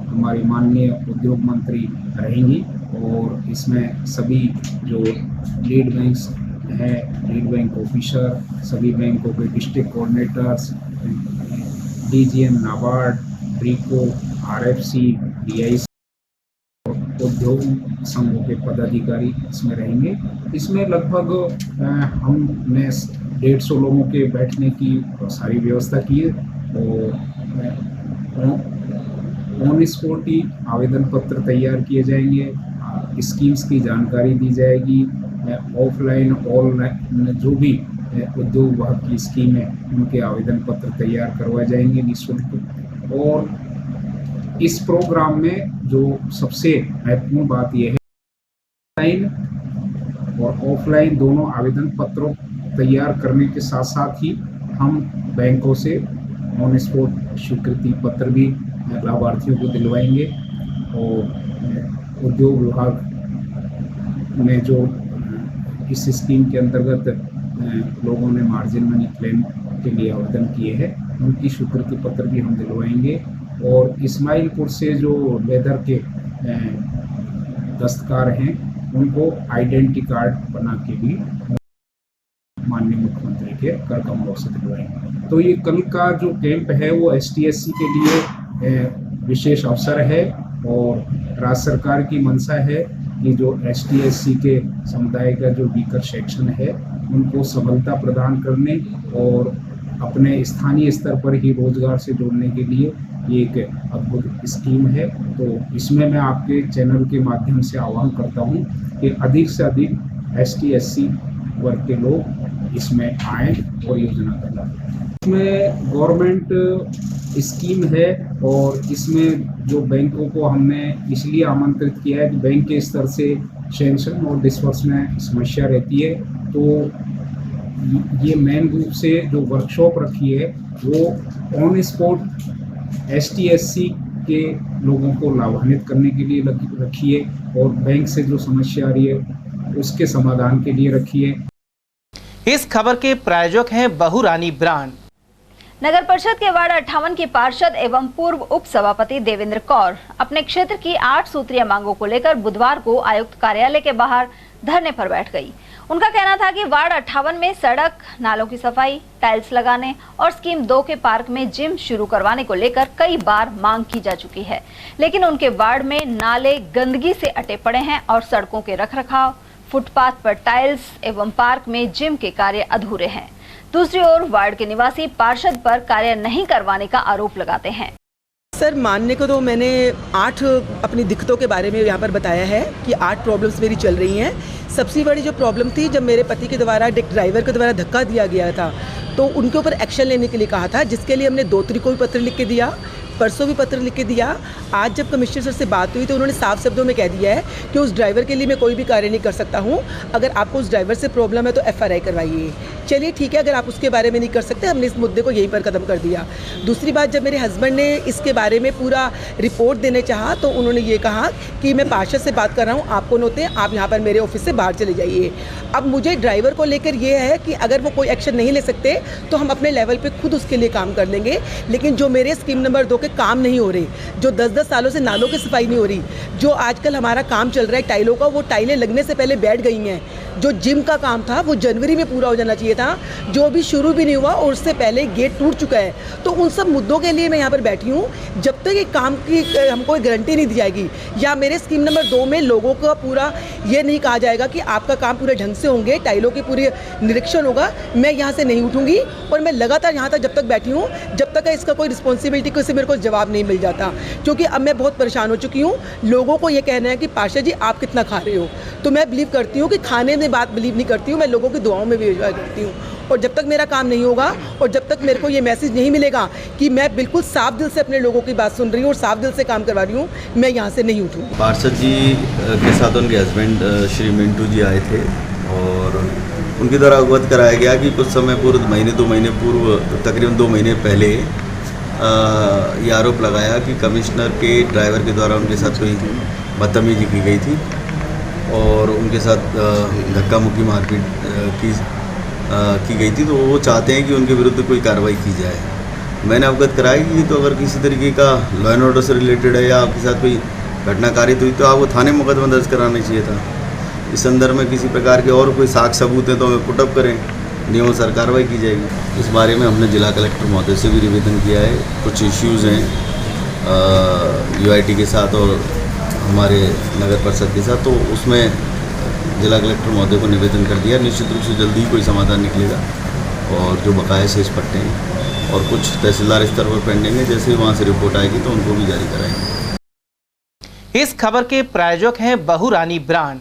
हमारी माननीय उद्योग मंत्री रहेंगी, और इसमें सभी जो लीड बैंक्स है, लीड बैंक ऑफिसर, सभी बैंकों के district coordinators, DGM, NABARD, RIICO, RFC, DIC, उद्योग संघों के पदाधिकारी इसमें रहेंगे। इसमें लगभग हमने 150 लोगों के बैठने की सारी व्यवस्था की है, और ऑन स्पॉट ही आवेदन पत्र तैयार किए जाएंगे, स्कीम्स की जानकारी दी जाएगी, ऑफलाइन ऑनलाइन जो भी उद्योग विभाग की स्कीम है उनके आवेदन पत्र तैयार करवाए जाएंगे निःशुल्क। और इस प्रोग्राम में जो सबसे महत्वपूर्ण बात यह है, ऑनलाइन और ऑफलाइन दोनों आवेदन पत्रों तैयार करने के साथ साथ ही हम बैंकों से ऑन स्पॉट स्वीकृति पत्र भी लाभार्थियों को दिलवाएंगे। और उद्योग विभाग में जो इस स्कीम के अंतर्गत लोगों ने मार्जिन मनी क्लेम के लिए आवेदन किए हैं, उनकी स्वीकृति पत्र भी हम दिलवाएंगे। और इस्माइलपुर से जो लेदर के दस्तकार हैं उनको आइडेंटिटी कार्ड बना के भी माननीय मुख्यमंत्री के कर कमलों से दिलवाएंगे। तो ये कल का जो कैंप है वो ST SC के लिए विशेष अवसर है और राज्य सरकार की मंशा है कि जो ST/SC के समुदाय का जो वीकर सेक्शन है उनको सबलता प्रदान करने और अपने स्थानीय स्तर पर ही रोजगार से जोड़ने के लिए ये एक अद्भुत स्कीम है। तो इसमें मैं आपके चैनल के माध्यम से आह्वान करता हूँ कि अधिक से अधिक ST/SC वर्ग के लोग इसमें आएँ और योजना का लाभ। इसमें गवर्नमेंट स्कीम है और इसमें जो बैंकों को हमने इसलिए आमंत्रित किया है कि बैंक के स्तर से सैंक्शन और डिस्बर्स में समस्या रहती है, तो ये मेन रूप से जो वर्कशॉप रखी है वो ऑन स्पॉट ST/SC के लोगों को लाभान्वित करने के लिए रखी है और बैंक से जो समस्या आ रही है उसके समाधान के लिए रखी है। इस खबर के प्रायोजक हैं बहुरानी ब्रांड। नगर परिषद के वार्ड 58 की पार्षद एवं पूर्व उप सभापति देवेंद्र कौर अपने क्षेत्र की 8 सूत्रीय मांगों को लेकर बुधवार को आयुक्त कार्यालय के बाहर धरने पर बैठ गई। उनका कहना था कि वार्ड 58 में सड़क, नालों की सफाई, टाइल्स लगाने और स्कीम 2 के पार्क में जिम शुरू करवाने को लेकर कई बार मांग की जा चुकी है, लेकिन उनके वार्ड में नाले गंदगी से अटे पड़े हैं और सड़कों के रखरखाव, फुटपाथ पर टाइल्स एवं पार्क में जिम के कार्य अधूरे हैं। दूसरी ओर वार्ड के निवासी पार्षद पर कार्य नहीं करवाने का आरोप लगाते हैं। सर, मानने को तो मैंने 8 अपनी दिक्कतों के बारे में यहाँ पर बताया है कि 8 प्रॉब्लम्स मेरी चल रही हैं। सबसे बड़ी जो प्रॉब्लम थी, जब मेरे पति के द्वारा ड्राइवर के द्वारा धक्का दिया गया था तो उनके ऊपर एक्शन लेने के लिए कहा था, जिसके लिए हमने 2 तारीख को भी पत्र लिख के दिया, परसों भी पत्र लिख के दिया। आज जब कमिश्नर सर से बात हुई तो उन्होंने साफ शब्दों में कह दिया है कि उस ड्राइवर के लिए मैं कोई भी कार्य नहीं कर सकता हूं। अगर आपको उस ड्राइवर से प्रॉब्लम है तो FRI करवाइए। चलिए ठीक है, अगर आप उसके बारे में नहीं कर सकते, हमने इस मुद्दे को यहीं पर खत्म कर दिया। दूसरी बात, जब मेरे हस्बैंड ने इसके बारे में पूरा रिपोर्ट देने चाहा तो उन्होंने ये कहा कि मैं पार्षद से बात कर रहा हूँ, आप कौन होते हैं, आप यहाँ पर मेरे ऑफिस से बाहर चले जाइए। अब मुझे ड्राइवर को लेकर ये है कि अगर वो कोई एक्शन नहीं ले सकते तो हम अपने लेवल पर खुद उसके लिए काम कर लेंगे, लेकिन जो मेरे स्कीम नंबर 2 के काम नहीं हो रहे, जो 10-10 सालों से नालों की सफाई नहीं हो रही, जो आजकल हमारा काम चल रहा है टाइलों का, वो टाइलें लगने से पहले बैठ गई हैं। जो जिम का काम था वो जनवरी में पूरा हो जाना चाहिए था, जो अभी शुरू भी नहीं हुआ और उससे पहले गेट टूट चुका है। तो उन सब मुद्दों के लिए मैं यहाँ पर बैठी हूँ। जब तक ये काम की हमको गारंटी नहीं दी जाएगी या मेरे स्कीम नंबर 2 में लोगों का पूरा ये नहीं कहा जाएगा कि आपका काम पूरे ढंग से होंगे, टाइलों की पूरी निरीक्षण होगा, मैं यहाँ से नहीं उठूँगी। और मैं लगातार यहाँ तक जब तक बैठी हूँ, जब तक इसका कोई रिस्पॉन्सिबिलिटी से मेरे को जवाब नहीं मिल जाता, क्योंकि अब मैं बहुत परेशान हो चुकी हूँ। लोगों को ये कहना है कि पार्षद जी आप कितना खा रहे हो, तो मैं बिलीव करती हूँ कि खाने में बात बिलीव नहीं करती हूँ, मैं लोगों की दुआओं में भी विश्वास करती हूँ। और जब तक मेरा काम नहीं होगा और जब तक मेरे को ये मैसेज नहीं मिलेगा कि मैं बिल्कुल साफ दिल से अपने लोगों की बात सुन रही हूँ और साफ दिल से काम करवा रही हूँ, मैं यहाँ से नहीं उठूँ। पार्षद जी के साथ उनके हस्बैंड श्री मिंटू जी आए थे और उनके द्वारा अवगत कराया गया कि कुछ समय पूर्व 2 महीने पूर्व, तकरीबन 2 महीने पहले ये आरोप लगाया कि कमिश्नर के ड्राइवर के द्वारा उनके साथ कोई बदतमीजी की गई थी और उनके साथ धक्का मुक्की मारपीट की गई थी। तो वो चाहते हैं कि उनके विरुद्ध कोई कार्रवाई की जाए। मैंने अवगत कराया कि तो अगर किसी तरीके का लॉ एंड ऑर्डर से रिलेटेड है या आपके साथ कोई घटना कारित हुई तो आपको थाने मुकदमा दर्ज कराना चाहिए था। इस संदर्भ में किसी प्रकार के और कोई साक्ष्य सबूत है तो हमें पुटअप करें, नियमानुसार कार्रवाई की जाएगी। इस बारे में हमने जिला कलेक्टर महोदय से भी निवेदन किया है। कुछ इश्यूज़ हैं UIT के साथ और हमारे नगर परिषद के साथ, तो उसमें जिला कलेक्टर महोदय को निवेदन कर दिया। निश्चित रूप से जल्दी ही कोई समाधान निकलेगा और जो बकाये शेष पट्टे हैं और कुछ तहसीलदार स्तर पर पेंडिंग है, जैसे ही वहाँ से रिपोर्ट आएगी तो उनको भी जारी कराएंगे। इस खबर के प्रायोजक हैं बहुरानी ब्रांड।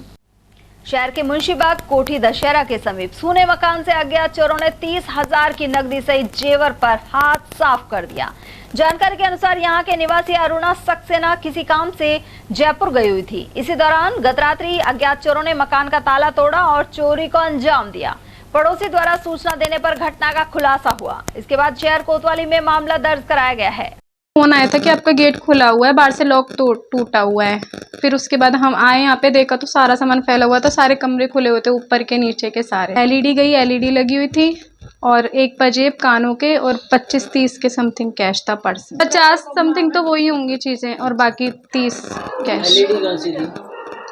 शहर के मुंशीबाग कोठी दशहरा के समीप सूने मकान से अज्ञात चोरों ने 30,000 की नकदी सहित जेवर पर हाथ साफ कर दिया। जानकारी के अनुसार यहां के निवासी अरुणा सक्सेना किसी काम से जयपुर गई हुई थी। इसी दौरान गत रात्रि अज्ञात चोरों ने मकान का ताला तोड़ा और चोरी को अंजाम दिया। पड़ोसी द्वारा सूचना देने पर घटना का खुलासा हुआ। इसके बाद शहर कोतवाली में मामला दर्ज कराया गया है। फोन आया था कि आपका गेट खुला हुआ है, बाहर से लॉक टूटा हुआ है। फिर उसके बाद हम आए यहाँ पे, देखा तो सारा सामान फैला हुआ था, सारे कमरे खुले हुए थे, ऊपर के नीचे के सारे। LED गई, LED लगी हुई थी और एक पजेब कानों के और 25-30 के समथिंग कैश था पर्स। 50 समथिंग तो वही होंगी चीजें और बाकी 30 कैश।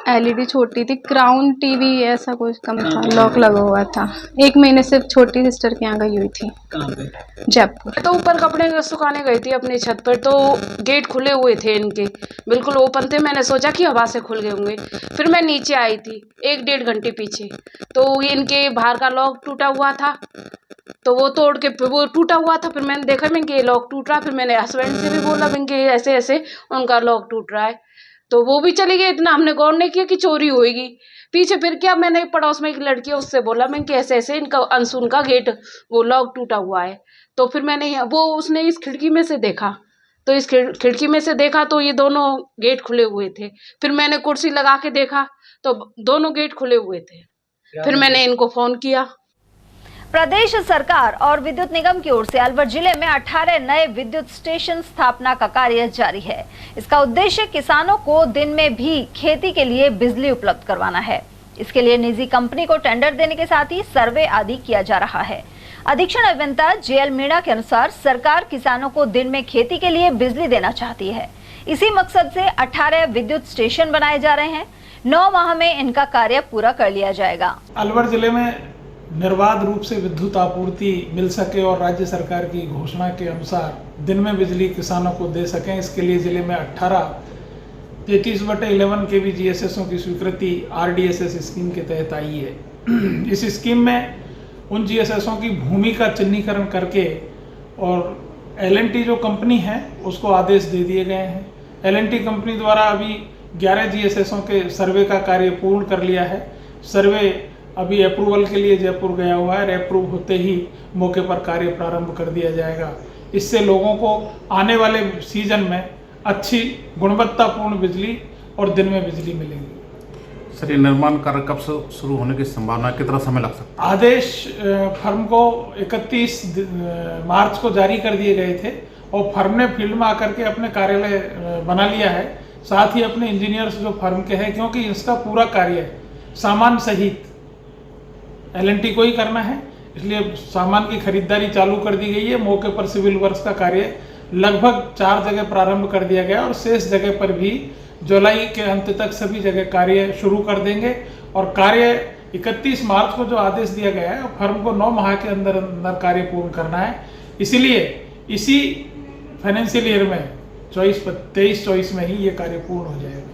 LED छोटी थी, क्राउन टीवी ऐसा कुछ कम था, लॉक लगा हुआ था। 1 महीने से छोटी सिस्टर के यहाँ गई हुई थी। कहाँ पे? जयपुर। तो ऊपर कपड़े सुखाने गई थी अपनी छत पर, तो गेट खुले हुए थे इनके, बिल्कुल ओपन थे। मैंने सोचा कि हवा से खुल गए होंगे। फिर मैं नीचे आई थी 1-1.5 घंटे पीछे, तो इनके बाहर का लॉक टूटा हुआ था, तो वो तोड़ के वो टूटा हुआ था। फिर मैंने देखा मैं कि लॉक टूट रहा। फिर मैंने हस्बैंड से भी बोला मैं कि ऐसे ऐसे उनका लॉक टूट रहा है, तो वो भी चले गए। इतना हमने गौर नहीं किया कि चोरी होएगी। पीछे फिर क्या, मैंने पड़ोस में एक लड़की है उससे बोला मैं कि ऐसे ऐसे इनका अंशुन का गेट वो लॉक टूटा हुआ है। तो फिर मैंने उसने इस खिड़की में से देखा, तो इस खिड़की में से देखा तो ये दोनों गेट खुले हुए थे। फिर मैंने कुर्सी लगा के देखा तो दोनों गेट खुले हुए थे। फिर मैंने इनको फोन किया। प्रदेश सरकार और विद्युत निगम की ओर से अलवर जिले में 18 नए विद्युत स्टेशन स्थापना का कार्य जारी है। इसका उद्देश्य किसानों को दिन में भी खेती के लिए बिजली उपलब्ध करवाना है। इसके लिए निजी कंपनी को टेंडर देने के साथ ही सर्वे आदि किया जा रहा है। अधीक्षण अभियंता JL मीणा के अनुसार सरकार किसानों को दिन में खेती के लिए बिजली देना चाहती है। इसी मकसद से 18 विद्युत स्टेशन बनाए जा रहे हैं। 9 माह में इनका कार्य पूरा कर लिया जाएगा। अलवर जिले में निर्बाध रूप से विद्युत आपूर्ति मिल सके और राज्य सरकार की घोषणा के अनुसार दिन में बिजली किसानों को दे सकें, इसके लिए जिले में 18 33/11 kV GSSों की स्वीकृति RDSS स्कीम के तहत आई है। इस स्कीम में उन GSSों की भूमि का चिन्हीकरण करके और L&T जो कंपनी है उसको आदेश दे दिए गए हैं। L&T कंपनी द्वारा अभी 11 GSSों के सर्वे का कार्य पूर्ण कर लिया है। सर्वे अभी अप्रूवल के लिए जयपुर गया हुआ है। अप्रूव होते ही मौके पर कार्य प्रारंभ कर दिया जाएगा। इससे लोगों को आने वाले सीजन में अच्छी गुणवत्तापूर्ण बिजली और दिन में बिजली मिलेगी। सर, ये निर्माण कार्य कब से शुरू होने की संभावना है, कितना समय लग सकता है? आदेश फर्म को 31 मार्च को जारी कर दिए गए थे और फर्म ने फील्ड में आकर के अपने कार्यालय बना लिया है। साथ ही अपने इंजीनियर्स जो फर्म के हैं, क्योंकि इसका पूरा कार्य सामान सहित L&T को ही करना है, इसलिए सामान की खरीदारी चालू कर दी गई है। मौके पर सिविल वर्क्स का कार्य लगभग 4 जगह प्रारंभ कर दिया गया और शेष जगह पर भी जुलाई के अंत तक सभी जगह कार्य शुरू कर देंगे। और कार्य 31 मार्च को जो आदेश दिया गया है, फर्म को 9 माह के अंदर अंदर कार्य पूर्ण करना है। इसीलिए इसी फाइनेंशियल ईयर में 23-24 में ही ये कार्य पूर्ण हो जाएगा।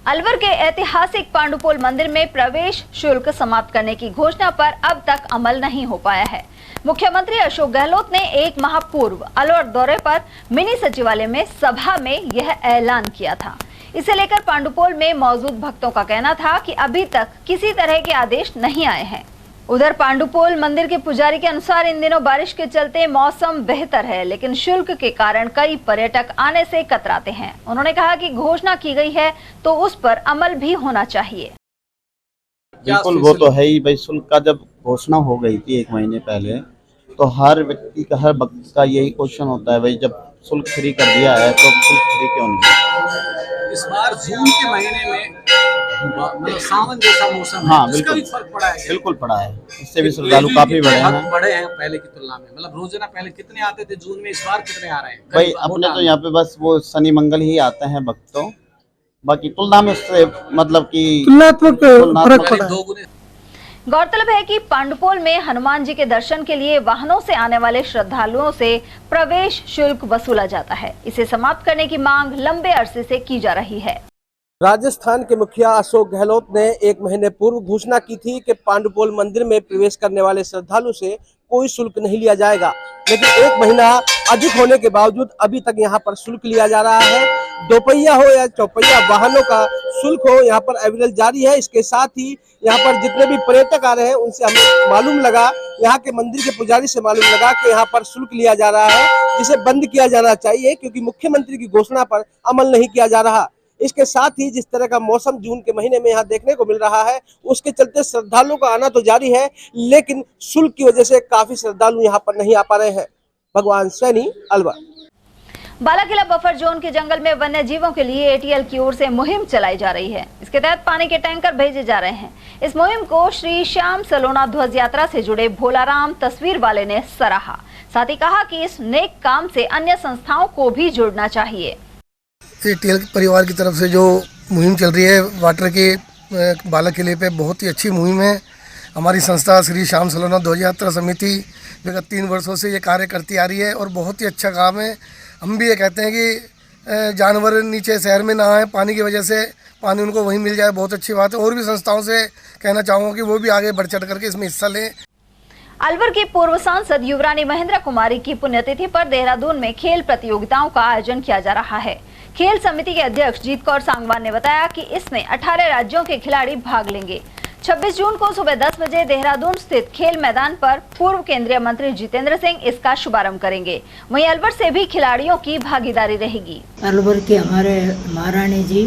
अलवर के ऐतिहासिक पांडुपोल मंदिर में प्रवेश शुल्क समाप्त करने की घोषणा पर अब तक अमल नहीं हो पाया है। मुख्यमंत्री अशोक गहलोत ने 1 माह पूर्व अलवर दौरे पर मिनी सचिवालय में सभा में यह ऐलान किया था। इसे लेकर पांडुपोल में मौजूद भक्तों का कहना था कि अभी तक किसी तरह के आदेश नहीं आए हैं। उधर पांडुपोल मंदिर के पुजारी के अनुसार इन दिनों बारिश के चलते मौसम बेहतर है, लेकिन शुल्क के कारण कई पर्यटक आने से कतराते हैं। उन्होंने कहा कि घोषणा की गई है तो उस पर अमल भी होना चाहिए। बिल्कुल, वो तो है ही भाई। शुल्क का जब घोषणा हो गई थी 1 महीने पहले, तो हर व्यक्ति का, हर भक्त का यही क्वेश्चन होता है भाई, जब शुल्क फ्री कर दिया है तो शुल्क फ्री क्यों नहीं? इस बार जून के महीने में मतलब सावन जैसा मौसम हाँ, है, इसका भी फर्क पड़ा है। बिल्कुल पड़ा है। इससे भी श्रद्धालु काफी बढ़े हैं पहले की तुलना में। मतलब रोजाना पहले कितने आते थे जून में, इस बार कितने आ रहे हैं? भाई अपने तो यहाँ पे बस वो शनि मंगल ही आते हैं भक्तों, बाकी तुलना में उससे मतलब की तुलनात्मक फर्क पड़ा है। गौरतलब है कि पांडुपोल में हनुमान जी के दर्शन के लिए वाहनों से आने वाले श्रद्धालुओं से प्रवेश शुल्क वसूला जाता है। इसे समाप्त करने की मांग लंबे अरसे से की जा रही है। राजस्थान के मुखिया अशोक गहलोत ने 1 महीने पूर्व घोषणा की थी कि पांडुपोल मंदिर में प्रवेश करने वाले श्रद्धालु से कोई शुल्क नहीं लिया जाएगा, लेकिन 1 महीना अधिक होने के बावजूद अभी तक यहाँ पर शुल्क लिया जा रहा है। 2 पहिया हो या 4 पहिया वाहनों का शुल्क हो, यहाँ पर अविरल जारी है। इसके साथ ही यहाँ पर जितने भी पर्यटक आ रहे हैं उनसे हमें मालूम लगा, यहाँ के मंदिर के पुजारी से मालूम लगा कि यहाँ पर शुल्क लिया जा रहा है, जिसे बंद किया जाना चाहिए, क्योंकि मुख्यमंत्री की घोषणा पर अमल नहीं किया जा रहा। इसके साथ ही जिस तरह का मौसम जून के महीने में यहाँ देखने को मिल रहा है, उसके चलते श्रद्धालुओं का आना तो जारी है, लेकिन शुल्क की वजह से काफी श्रद्धालु यहाँ पर नहीं आ पा रहे हैं। भगवान सैनी, अलवर। बालाकिला बफर जोन के जंगल में वन्य जीवों के लिए ATL की ओर से मुहिम चलाई जा रही है। इसके तहत पानी के टैंकर भेजे जा रहे हैं। इस मुहिम को श्री श्याम सलोना ध्वज यात्रा से जुड़े भोलाराम तस्वीर वाले ने सराहा। साथ ही कहा कि इस नेक काम से अन्य संस्थाओं को भी जुड़ना चाहिए। ATL परिवार की तरफ से जो मुहिम चल रही है वाटर के बालक किले पे, बहुत ही अच्छी मुहिम है। हमारी संस्था श्री श्याम सलोना ध्वज यात्रा समिति विगत 3 वर्षों से ये कार्य करती आ रही है और बहुत ही अच्छा काम है। हम भी ये कहते हैं कि जानवर नीचे शहर में ना आए, पानी की वजह से पानी उनको वहीं मिल जाए, बहुत अच्छी बात है। और भी संस्थाओं से कहना चाहूँगा कि वो भी आगे बढ़ चढ़ करके इसमें हिस्सा लें। अलवर की पूर्व सांसद युवरानी महेंद्र कुमारी की पुण्यतिथि पर देहरादून में खेल प्रतियोगिताओं का आयोजन किया जा रहा है। खेल समिति के अध्यक्ष जीत कौर सांगवान ने बताया कि इसमें 18 राज्यों के खिलाड़ी भाग लेंगे। 26 जून को सुबह 10 बजे देहरादून स्थित खेल मैदान पर पूर्व केंद्रीय मंत्री जितेंद्र सिंह इसका शुभारंभ करेंगे। वहीं अलवर से भी खिलाड़ियों की भागीदारी रहेगी। अलवर के हमारे महारानी जी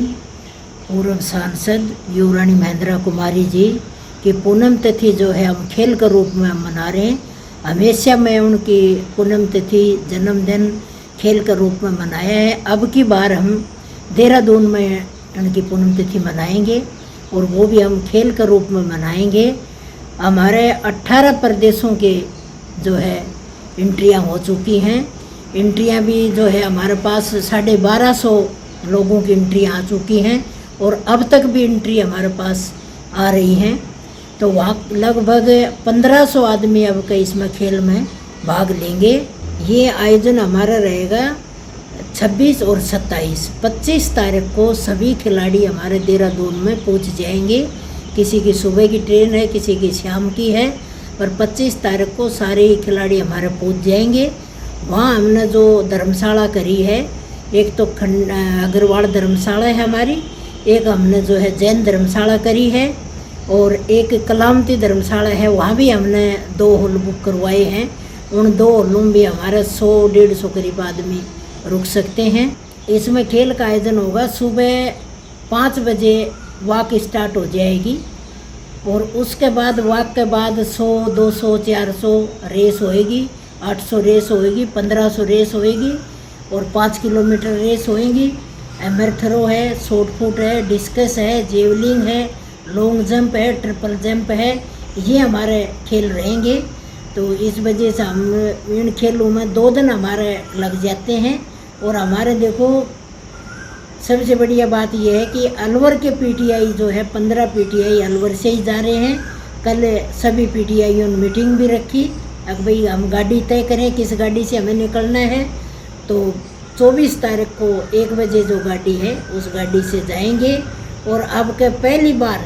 पूर्व सांसद युवरानी महेंद्र कुमारी जी की पूनम तिथि जो है हम खेल के रूप में मना रहे हैं। हमेशा में उनकी पूनम तिथि जन्मदिन खेल के रूप में मनाया है। अब की बार हम देहरादून में उनकी पूनम तिथि मनाएंगे और वो भी हम खेल के रूप में मनाएंगे। हमारे 18 प्रदेशों के जो है एंट्रियां हो चुकी हैं। एंट्रियां भी जो है हमारे पास 1250 लोगों की एंट्रियां आ चुकी हैं और अब तक भी एंट्री हमारे पास आ रही हैं। तो वहाँ लगभग 1500 आदमी अब के इसमें खेल में भाग लेंगे। ये आयोजन हमारा रहेगा 26 और 25 तारीख को सभी खिलाड़ी हमारे देहरादून में पहुँच जाएंगे। किसी की सुबह की ट्रेन है, किसी की शाम की है, पर 25 तारीख को सारे खिलाड़ी हमारे पहुँच जाएंगे। वहाँ हमने जो धर्मशाला करी है, एक तो अग्रवाल धर्मशाला है हमारी, एक हमने जो है जैन धर्मशाला करी है और एक कलामती धर्मशाला है। वहाँ भी हमने 2 हॉल बुक करवाए हैं। उन 2 हॉलों में भी हमारे 100-150 करीब आदमी रुक सकते हैं। इसमें खेल का आयोजन होगा। सुबह 5 बजे वॉक स्टार्ट हो जाएगी और उसके बाद वॉक के बाद 100, 200, 400 रेस होएगी, 800 रेस होएगी, 1500 रेस होएगी और 5 किलोमीटर रेस होएगी। मैराथन है, शॉर्ट पुट है, डिस्कस है, जेवलिंग है, लॉन्ग जंप है, ट्रिपल जंप है। ये हमारे खेल रहेंगे। तो इस वजह से हम इन खेलों में 2 दिन हमारे लग जाते हैं। और हमारे देखो सबसे बढ़िया बात यह है कि अलवर के पीटीआई जो है 15 पीटीआई अलवर से ही जा रहे हैं। कल सभी पीटीआईयों ने मीटिंग भी रखी। अब भाई हम गाड़ी तय करें किस गाड़ी से हमें निकलना है। तो 24 तारीख को 1 बजे जो गाड़ी है उस गाड़ी से जाएंगे। और अब के पहली बार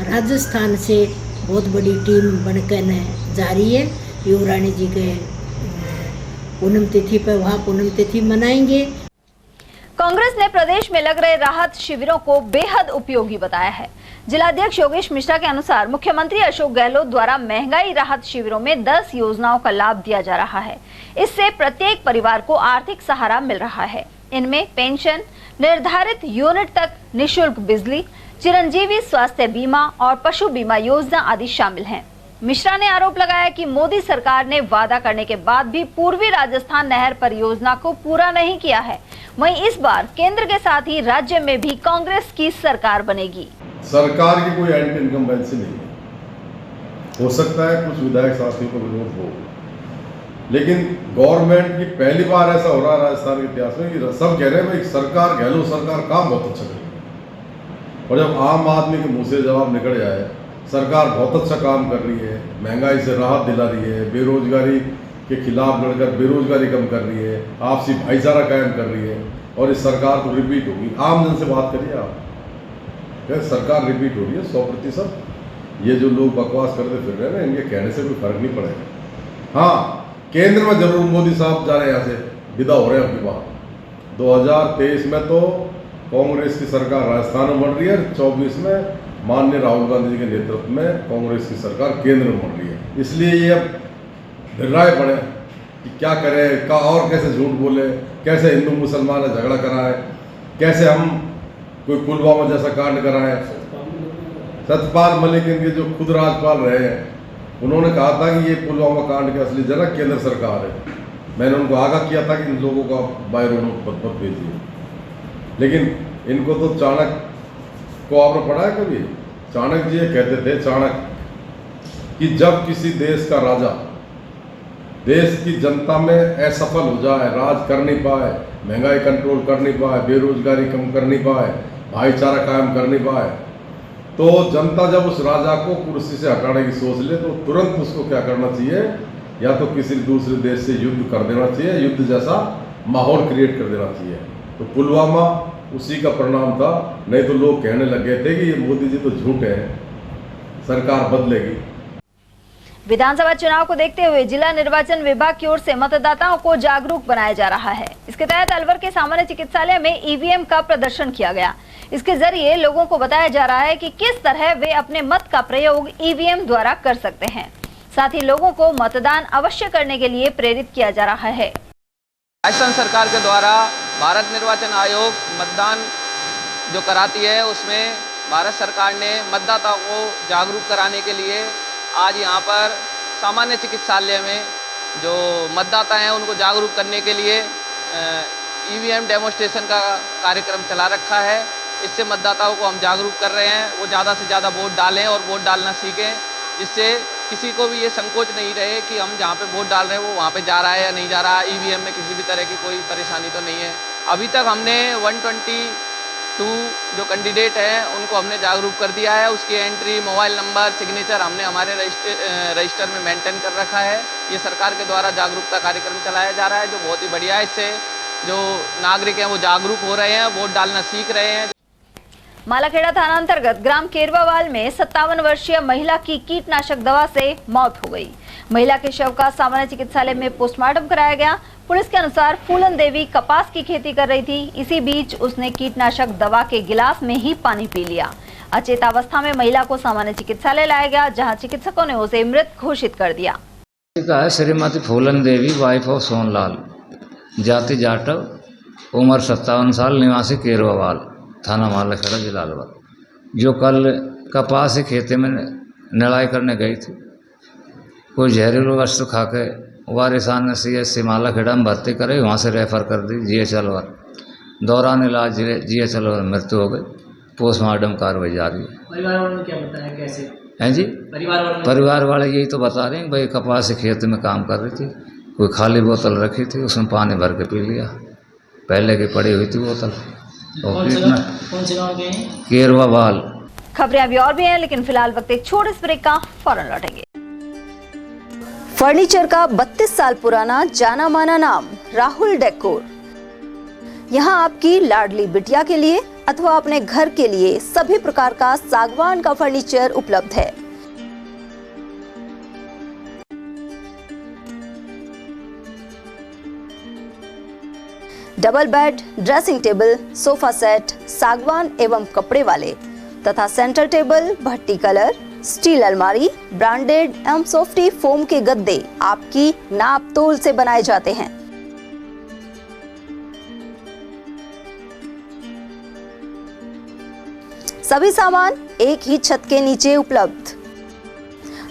राजस्थान से बहुत बड़ी टीम बनकर जा रही है। युवरानी जी के पूनम तिथि पर वहाँ पूनम तिथि मनाएंगे। कांग्रेस ने प्रदेश में लग रहे राहत शिविरों को बेहद उपयोगी बताया है। जिलाध्यक्ष योगेश मिश्रा के अनुसार मुख्यमंत्री अशोक गहलोत द्वारा महंगाई राहत शिविरों में 10 योजनाओं का लाभ दिया जा रहा है। इससे प्रत्येक परिवार को आर्थिक सहारा मिल रहा है। इनमें पेंशन, निर्धारित यूनिट तक निःशुल्क बिजली, चिरंजीवी स्वास्थ्य बीमा और पशु बीमा योजना आदि शामिल हैं। मिश्रा ने आरोप लगाया कि मोदी सरकार ने वादा करने के बाद भी पूर्वी राजस्थान नहर परियोजना को पूरा नहीं किया है। वहीं इस बार केंद्र के साथ ही राज्य में भी कांग्रेस की सरकार बनेगी। सरकार की कोई एंटी इनकम्बेंसी नहीं है। हो सकता है कुछ विधायक साथियों को विरोध हो, लेकिन गवर्नमेंट की पहली बार ऐसा हो रहा है राजस्थान के इतिहास में कि सब कह रहे हैं भाई सरकार, गहलोत सरकार काम बहुत अच्छा कर रही है। और जब आम आदमी के मुंह से जवाब निकल जाए सरकार बहुत अच्छा काम कर रही है, महंगाई से राहत दिला रही है, बेरोजगारी के खिलाफ लड़कर बेरोजगारी कम कर रही है, आपसी भाईचारा कायम कर रही है, और इस सरकार को रिपीट होगी। आम जन से बात करिए आप, क्या सरकार रिपीट हो रही है 100%। ये जो लोग बकवास करते फिर रहे हैं ना, इनके कहने से कोई फर्क नहीं पड़ेगा। हाँ, केंद्र में जरूर मोदी साहब जा रहे हैं, यहाँ से विदा हो रहे हैं अपनी बात। 2023 में तो कांग्रेस की सरकार राजस्थान में बन रही है, 24 में माननीय राहुल गांधी जी के नेतृत्व में कांग्रेस की सरकार केंद्र में बन रही है। इसलिए ये अब निर्णय पड़े कि क्या करें, का और कैसे झूठ बोले, कैसे हिंदू मुसलमान में झगड़ा कराएं, कैसे हम कोई पुलवामा जैसा कांड कराएं। सत्यपाल मलिक इनके जो खुद राज्यपाल रहे हैं, उन्होंने कहा था कि ये पुलवामा कांड के असली जनक केंद्र सरकार है। मैंने उनको आगाह किया था कि इन लोगों का बायरोनोट पद भेजिए, लेकिन इनको तो चाणक्य को आपने पढ़ा है कभी? चाणक्य जी कहते थे, चाणक्य, कि जब किसी देश का राजा देश की जनता में असफल हो जाए, राज कर नहीं पाए, महंगाई कंट्रोल कर नहीं पाए, बेरोजगारी कम कर नहीं पाए, भाईचारा कायम कर नहीं पाए, तो जनता जब उस राजा को कुर्सी से हटाने की सोच ले तो तुरंत उसको क्या करना चाहिए, या तो किसी दूसरे देश से युद्ध कर देना चाहिए, युद्ध जैसा माहौल क्रिएट कर देना चाहिए। तो पुलवामा उसी का परिणाम था। नहीं तो लोग कहने लग गए थे कि ये मोदी जी तो झूठे हैं, सरकार बदलेगी। विधानसभा चुनाव को देखते हुए जिला निर्वाचन विभाग की ओर से मतदाताओं को जागरूक बनाया जा रहा है। इसके तहत अलवर के सामान्य चिकित्सालय में ईवीएम का प्रदर्शन किया गया। इसके जरिए लोगों को बताया जा रहा है कि किस तरह वे अपने मत का प्रयोग ईवीएम द्वारा कर सकते हैं। साथ ही लोगों को मतदान अवश्य करने के लिए प्रेरित किया जा रहा है। राजस्थान सरकार के द्वारा भारत निर्वाचन आयोग मतदान जो कराती है, उसमें भारत सरकार ने मतदाताओं को जागरूक कराने के लिए आज यहाँ पर सामान्य चिकित्सालय में जो मतदाता हैं उनको जागरूक करने के लिए ईवीएम डेमोस्ट्रेशन का कार्यक्रम चला रखा है। इससे मतदाताओं को हम जागरूक कर रहे हैं, वो ज़्यादा से ज़्यादा वोट डालें और वोट डालना सीखें, जिससे किसी को भी ये संकोच नहीं रहे कि हम जहाँ पे वोट डाल रहे हैं वो वहाँ पे जा रहा है या नहीं जा रहा। ईवीएम में किसी भी तरह की कोई परेशानी तो नहीं है। अभी तक हमने 122 जो कैंडिडेट हैं उनको हमने जागरूक कर दिया है। उसकी एंट्री, मोबाइल नंबर, सिग्नेचर हमने हमारे रजिस्टर में मेंटेन कर रखा है। ये सरकार के द्वारा जागरूकता कार्यक्रम चलाया जा रहा है, जो बहुत ही बढ़िया है। इससे जो नागरिक हैं वो जागरूक हो रहे हैं, वोट डालना सीख रहे हैं। मालाखेड़ा थाना अंतर्गत ग्राम केरवावाल में 57 वर्षीय महिला की कीटनाशक दवा से मौत हो गई। महिला के शव का सामान्य चिकित्सालय में पोस्टमार्टम कराया गया। पुलिस के अनुसार फूलन देवी कपास की खेती कर रही थी। इसी बीच उसने कीटनाशक दवा के गिलास में ही पानी पी लिया। अचेतावस्था में महिला को सामान्य चिकित्सालय लाया गया, जहां चिकित्सकों ने उसे मृत घोषित कर दिया। श्रीमती फूलन देवी, वाइफ ऑफ सोनलाल, जाति जाटव, उम्र 57 साल, निवासी केरवावाल, थाना मालाखेड़ा, जिला अलवर, जो कल कपास की खेती में निराई करने गई थी। कोई जहरीली वस्तु खा के वारिसान ने CHC मालाखेड़ा में भर्ती करे, वहाँ से रेफर कर दी GH अलवर। दौरान इलाज GH अलवर मृत्यु हो गई। पोस्टमार्टम कार्रवाई जारी है। परिवार वालों ने क्या बताया, कैसे हैं जी? परिवार वाले यही तो बता रहे हैं भाई कपास की खेती में काम कर रही थी, कोई खाली बोतल रखी थी, उसमें पानी भर के पी लिया। पहले की पड़ी हुई थी बोतल। कौन से गाँव के हैं? केरवावाल। खबरें अभी और भी हैं, लेकिन फिलहाल वक्त एक छोटे से ब्रेक का, फौरन लौटेंगे। फर्नीचर का 32 साल पुराना जाना माना नाम राहुल डेकोर। यहाँ आपकी लाडली बिटिया के लिए अथवा अपने घर के लिए सभी प्रकार का सागवान का फर्नीचर उपलब्ध है। Double bed, dressing table, sofa set सागवान एवं कपड़े वाले तथा सेंटर टेबल, भट्टी कलर, स्टील अलमारी, ब्रांडेड एवं सॉफ्टी फोम के गद्दे आपकी नाप तोल से बनाए जाते हैं। सभी सामान एक ही छत के नीचे उपलब्ध।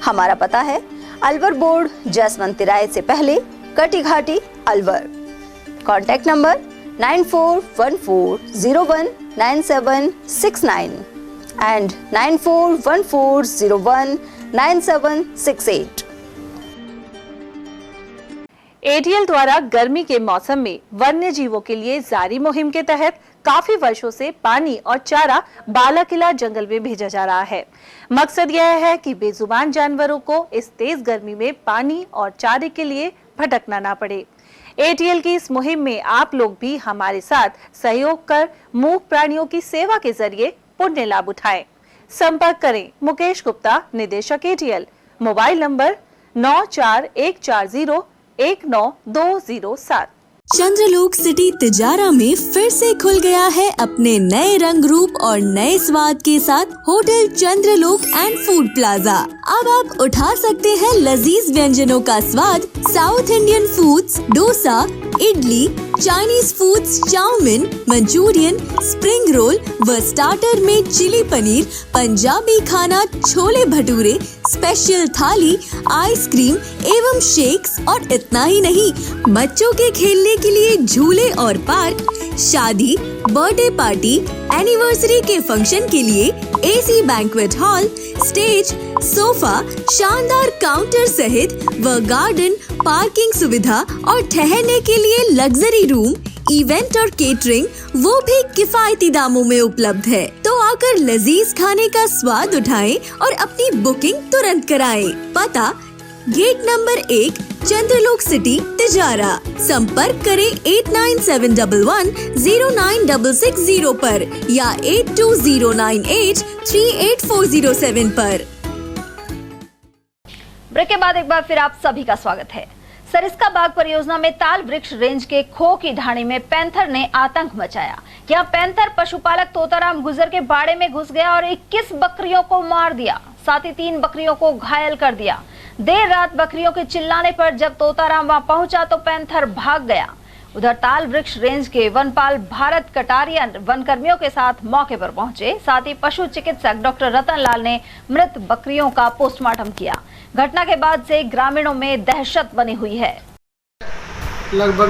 हमारा पता है अलवर बोर्ड, जसवंत तिराहे से पहले, Kati Ghati, Alwar. Contact number 9414019769 and 9414019768। ATL द्वारा गर्मी के मौसम में वन्य जीवों के लिए जारी मुहिम के तहत काफी वर्षों से पानी और चारा बालाकिला जंगल में भेजा जा रहा है। मकसद यह है कि बेजुबान जानवरों को इस तेज गर्मी में पानी और चारे के लिए भटकना ना पड़े। एटीएल की इस मुहिम में आप लोग भी हमारे साथ सहयोग कर मूक प्राणियों की सेवा के जरिए पुण्य लाभ उठाएं। संपर्क करें मुकेश गुप्ता, निदेशक एटीएल, मोबाइल नंबर 9414019207। चंद्रलोक सिटी तिजारा में फिर से खुल गया है अपने नए रंग रूप और नए स्वाद के साथ hotel Chandralok and food plaza. अब आप उठा सकते हैं लजीज व्यंजनों का स्वाद। South Indian foods, dosa, idli, Chinese foods, chowmein, Manchurian, spring roll व स्टार्टर में चिली पनीर, पंजाबी खाना, छोले भटूरे, स्पेशल थाली, आइसक्रीम एवं शेक्स और इतना ही नहीं, बच्चों के खेलने के लिए झूले और पार्क, शादी, बर्थडे पार्टी, एनिवर्सरी के फंक्शन के लिए AC banquet hall, stage, sofa, शानदार काउंटर सहित व गार्डन, पार्किंग सुविधा और ठहरने के लिए लग्जरी रूम, इवेंट और केटरिंग, वो भी किफायती दामों में उपलब्ध है। तो आकर लजीज खाने का स्वाद उठाएं और अपनी बुकिंग तुरंत कराएं। पता गेट नंबर 1, चंद्रलोक सिटी, तिजारा। संपर्क करें 8971109660 पर या 8209838407 पर। ब्रेक के बाद एक बार फिर आप सभी का स्वागत है। सरिस्का बाग परियोजना में ताल वृक्ष रेंज के खो की ढाणी में पैंथर ने आतंक मचाया। यहाँ पैंथर पशुपालक तोताराम गुजर के बाड़े में घुस गया और 21 बकरियों को मार दिया, साथ ही 3 बकरियों को घायल कर दिया। देर रात बकरियों के चिल्लाने पर जब तोताराम वहां पहुंचा तो पैंथर भाग गया। उधर ताल वृक्ष रेंज के वनपाल भारत कटारिया वन कर्मियों के साथ मौके पर पहुंचे। साथ ही पशु चिकित्सक डॉक्टर रतन लाल ने मृत बकरियों का पोस्टमार्टम किया। घटना के बाद से ग्रामीणों में दहशत बनी हुई है। लगभग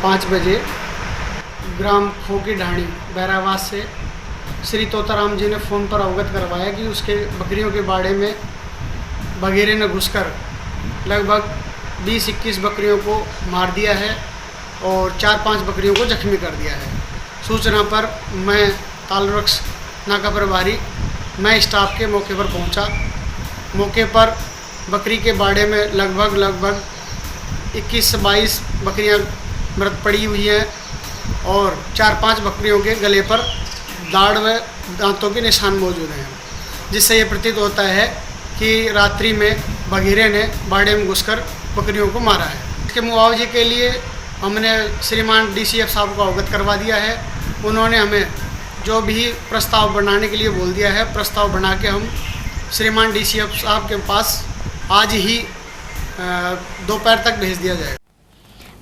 5 बजे ग्राम खोकी ढाणी बैरावास से श्री तोताराम जी ने फ़ोन पर अवगत करवाया कि उसके बकरियों के बाड़े में बघेरे ने घुसकर लगभग 20-21 बकरियों को मार दिया है और 4-5 बकरियों को जख्मी कर दिया है। सूचना पर मैं तालवृक्ष नाका प्रभारी मैं स्टाफ के मौके पर पहुंचा। मौके पर बकरी के बाड़े में लगभग 21 से 22 बकरियां मृत पड़ी हुई हैं और 4-5 बकरियों के गले पर दाढ़ व दांतों के निशान मौजूद हैं, जिससे ये प्रतीत होता है कि रात्रि में बघेरे ने बाड़े में घुसकर बकरियों को मारा है। इसके मुआवजे के लिए हमने श्रीमान DCF साहब को अवगत करवा दिया है। उन्होंने हमें जो भी प्रस्ताव बनाने के लिए बोल दिया है, प्रस्ताव बना के हम श्रीमान DCF साहब के पास आज ही दोपहर तक भेज दिया जाएगा।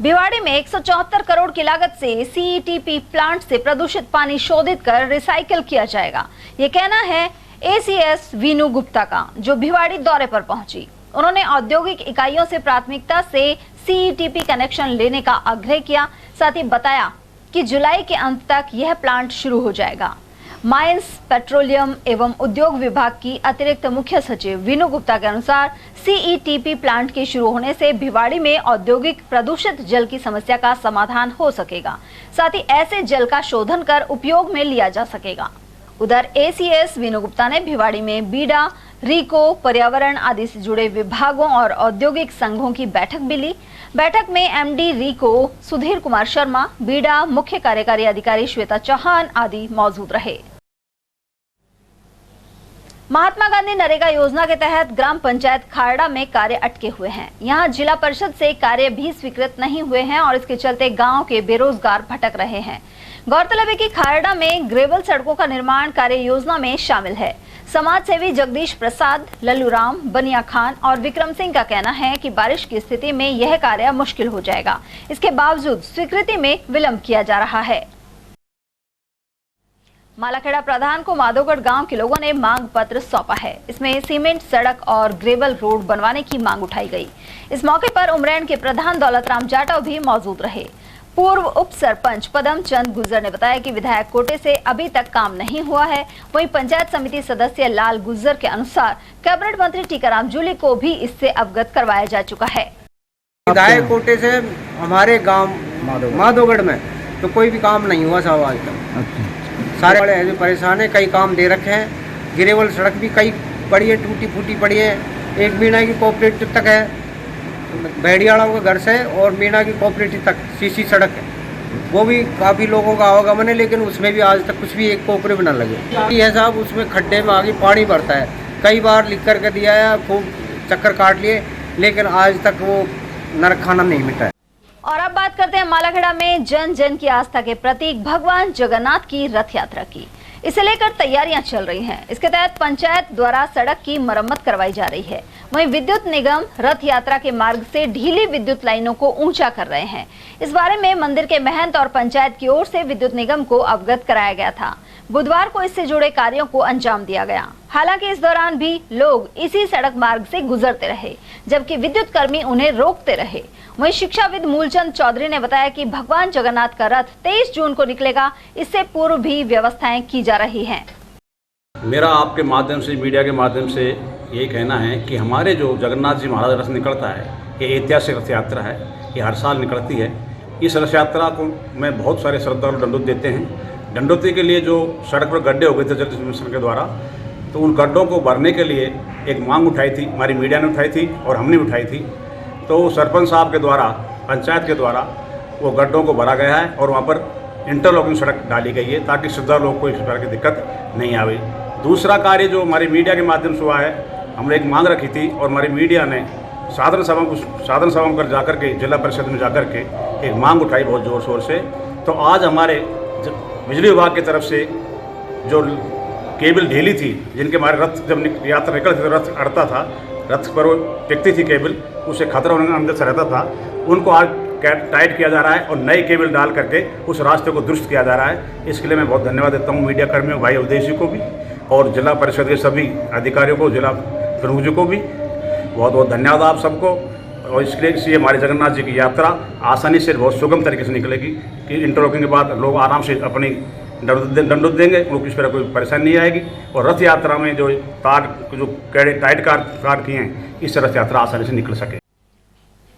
भिवाड़ी में 174 करोड़ की लागत से CETP प्लांट से प्रदूषित पानी शोधित कर रिसाइकिल किया जाएगा। ये कहना है ACS वीनू गुप्ता का, जो भिवाड़ी दौरे पर पहुंची। उन्होंने औद्योगिक इकाइयों से प्राथमिकता से CETP कनेक्शन लेने का आग्रह किया। साथ ही बताया कि जुलाई के अंत तक यह प्लांट शुरू हो जाएगा। माइंस, पेट्रोलियम एवं उद्योग विभाग की अतिरिक्त मुख्य सचिव वीनू गुप्ता के अनुसार CETP प्लांट के शुरू होने से भिवाड़ी में औद्योगिक प्रदूषित जल की समस्या का समाधान हो सकेगा। साथ ही ऐसे जल का शोधन कर उपयोग में लिया जा सकेगा। उधर ACS वीनू गुप्ता ने भिवाड़ी में बीडा, रीको, पर्यावरण आदि से जुड़े विभागों और औद्योगिक संघों की बैठक भी ली। बैठक में MD रीको सुधीर कुमार शर्मा, बीडा मुख्य कार्यकारी अधिकारी श्वेता चौहान आदि मौजूद रहे। महात्मा गांधी नरेगा योजना के तहत ग्राम पंचायत खारड़ा में कार्य अटके हुए हैं। यहां जिला परिषद से कार्य भी स्वीकृत नहीं हुए हैं और इसके चलते गांव के बेरोजगार भटक रहे हैं। गौरतलब है कि खारड़ा में ग्रेवल सड़कों का निर्माण कार्य योजना में शामिल है। समाज सेवी जगदीश प्रसाद, लल्लूराम, बनिया खान और विक्रम सिंह का कहना है कि बारिश की स्थिति में यह कार्य मुश्किल हो जाएगा। इसके बावजूद स्वीकृति में विलंब किया जा रहा है। मालाखेड़ा प्रधान को माधोगढ़ गांव के लोगों ने मांग पत्र सौंपा है। इसमें सीमेंट सड़क और ग्रेवल रोड बनवाने की मांग उठाई गई। इस मौके पर उमरैन के प्रधान दौलतराम जाटव भी मौजूद रहे। पूर्व उप सरपंच पदम चंद गुर्जर ने बताया कि विधायक कोटे से अभी तक काम नहीं हुआ है। वहीं पंचायत समिति सदस्य लाल गुर्जर के अनुसार कैबिनेट मंत्री टीकाराम जूली को भी इससे अवगत करवाया जा चुका है। विधायक कोटे से हमारे गांव माधोगढ़ में तो कोई भी काम नहीं हुआ साहब आज तक। सारे बड़े ऐसे परेशान है, कई काम दे रखे हैं। गिरेवल सड़क भी कई पड़ी है, टूटी फूटी पड़ी है। एक मीना की कोऑपरेटिव तक है, बैडियाड़ा के घर से और मीना की कोऑपरेटिव तक सीसी सड़क है। वो भी काफ़ी लोगों का आवागमन है, लेकिन उसमें भी आज तक कुछ भी एक कोऑपरेटिव न लगे। यह साहब उसमें खड्डे में आगे पानी भरता है। कई बार लिख करके दिया है, खूब चक्कर काट लिए, लेकिन आज तक वो नरक खाना नहीं मिटा है। और अब बात करते हैं मालाखेड़ा में जन जन की आस्था के प्रतीक भगवान जगन्नाथ की रथ यात्रा की। इसे लेकर तैयारियां चल रही हैं। इसके तहत पंचायत द्वारा सड़क की मरम्मत करवाई जा रही है। वहीं विद्युत निगम रथ यात्रा के मार्ग से ढीली विद्युत लाइनों को ऊंचा कर रहे हैं। इस बारे में मंदिर के महंत और पंचायत की ओर से विद्युत निगम को अवगत कराया गया था। बुधवार को इससे जुड़े कार्यों को अंजाम दिया गया। हालांकि इस दौरान भी लोग इसी सड़क मार्ग से गुजरते रहे, जबकि विद्युत कर्मी उन्हें रोकते रहे। वहीं शिक्षाविद मूलचंद चौधरी ने बताया कि भगवान जगन्नाथ का रथ 23 जून को निकलेगा। इससे पूर्व भी व्यवस्थाएं की जा रही हैं। मेरा आपके माध्यम से, मीडिया के माध्यम से यही कहना है कि हमारे जो जगन्नाथ जी महाराज रथ निकलता है, ये ऐतिहासिक रथ यात्रा है। ये हर साल निकलती है इस रथ यात्रा को में बहुत सारे श्रद्धालु दंडोत देते हैं। दंडोती के लिए जो सड़क पर गड्ढे हो गए थे जल जीवन मिशन के द्वारा, तो उन गड्ढों को भरने के लिए एक मांग उठाई थी, हमारी मीडिया ने उठाई थी और हमने उठाई थी। तो सरपंच साहब के द्वारा, पंचायत के द्वारा वो गड्ढों को भरा गया है और वहाँ पर इंटरलॉकिंग सड़क डाली गई है ताकि श्रद्धालुओं को इस प्रकार की दिक्कत नहीं आवे। दूसरा कार्य जो हमारी मीडिया के माध्यम से हुआ है, हमने एक मांग रखी थी और हमारी मीडिया ने साधारण सभा में जाकर के, जिला परिषद में जाकर के एक मांग उठाई बहुत ज़ोर शोर से। तो आज हमारे बिजली विभाग की तरफ से जो केबल ढीली थी, जिनके हमारे रथ जब यात्रा निकलती तो रथ अड़ता था, रथ पर वो टिकती थी केबल, उसे खतरा होने अंदर से रहता था, उनको आज टाइट किया जा रहा है और नई केबल डाल करके उस रास्ते को दुरुस्त किया जा रहा है। इसके लिए मैं बहुत धन्यवाद देता हूँ मीडिया कर्मियों, भाई उद्देश्य को भी और जिला परिषद के सभी अधिकारियों को, जिला प्रमुख जी को भी बहुत बहुत धन्यवाद आप सबको। और इसलिए हमारी जगन्नाथ जी की यात्रा आसानी से बहुत सुगम तरीके से निकलेगी कि इंटरलॉकिंग के बाद लोग आराम से अपनी दंडोत देंगे, उनको किसी तरह कोई परेशानी नहीं आएगी। और रथ यात्रा में जो टाइट कार किए हैं, इससे रथ यात्रा आसानी से निकल सके।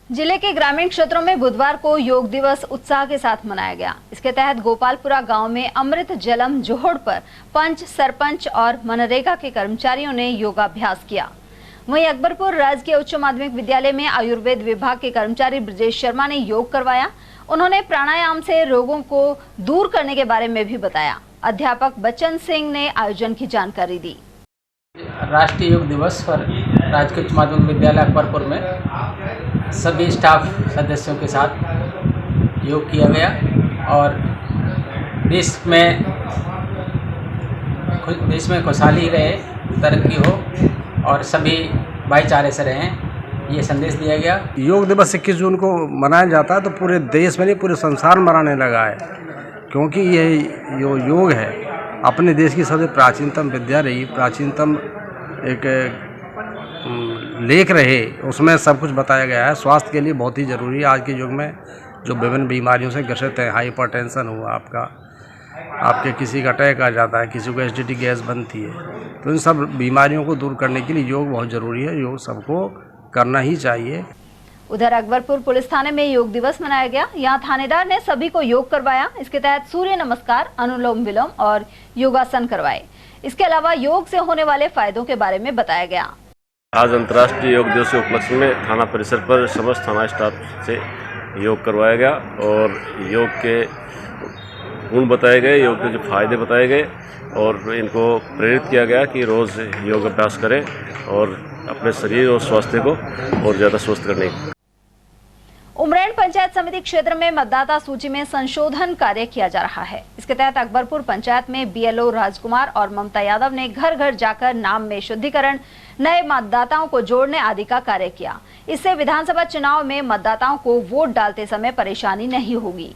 जिले के ग्रामीण क्षेत्रों में बुधवार को योग दिवस उत्साह के साथ मनाया गया। इसके तहत गोपालपुरा गांव में अमृत जलम जोहड़ पर पंच, सरपंच और मनरेगा के कर्मचारियों ने योगाभ्यास किया। वहीं अकबरपुर राजकीय उच्च माध्यमिक विद्यालय में आयुर्वेद विभाग के कर्मचारी ब्रजेश शर्मा ने योग करवाया। उन्होंने प्राणायाम से रोगों को दूर करने के बारे में भी बताया। अध्यापक बच्चन सिंह ने आयोजन की जानकारी दी। राष्ट्रीय योग दिवस पर राजकीय उच्च माध्यमिक विद्यालय अकबरपुर में सभी स्टाफ सदस्यों के साथ योग किया गया और देश में खुशहाली रहे, तरक्की हो और सभी भाईचारे से रहें, ये संदेश दिया गया। योग दिवस 21 जून को मनाया जाता है तो पूरे देश में नहीं, पूरे संसार में मनाने लगा है, क्योंकि ये जो योग है अपने देश की सबसे प्राचीनतम विद्या रही, प्राचीनतम एक लेख रहे, उसमें सब कुछ बताया गया है। स्वास्थ्य के लिए बहुत ही ज़रूरी है आज के युग में, जो विभिन्न बीमारियों से ग्रसित हैं, हाइपरटेंशन हुआ आपके किसी का अटैक आ जाता है, किसी को एसिडिटी गैस बनती है, तो इन सब बीमारियों को दूर करने के लिए योग बहुत ज़रूरी है, योग सबको करना ही चाहिए। उधर अकबरपुर पुलिस थाने में योग दिवस मनाया गया। यहाँ थानेदार ने सभी को योग करवाया। इसके तहत सूर्य नमस्कार, अनुलोम विलोम और योगासन करवाए। इसके अलावा योग से होने वाले फायदों के बारे में बताया गया। आज अंतर्राष्ट्रीय योग दिवस के उपलक्ष्य में थाना परिसर पर समस्त थाना स्टाफ से योग करवाया गया और योग के गुण बताए गए, योग के जो फायदे बताए गए और इनको प्रेरित किया गया कि रोज़ योग अभ्यास करें और अपने शरीर और स्वास्थ्य को और ज़्यादा स्वस्थ करने की। उमरैन पंचायत समिति क्षेत्र में मतदाता सूची में संशोधन कार्य किया जा रहा है। इसके तहत अकबरपुर पंचायत में बीएलओ राजकुमार और ममता यादव ने घर घर जाकर नाम में शुद्धिकरण, नए मतदाताओं को जोड़ने आदि का कार्य किया। इससे विधानसभा चुनाव में मतदाताओं को वोट डालते समय परेशानी नहीं होगी।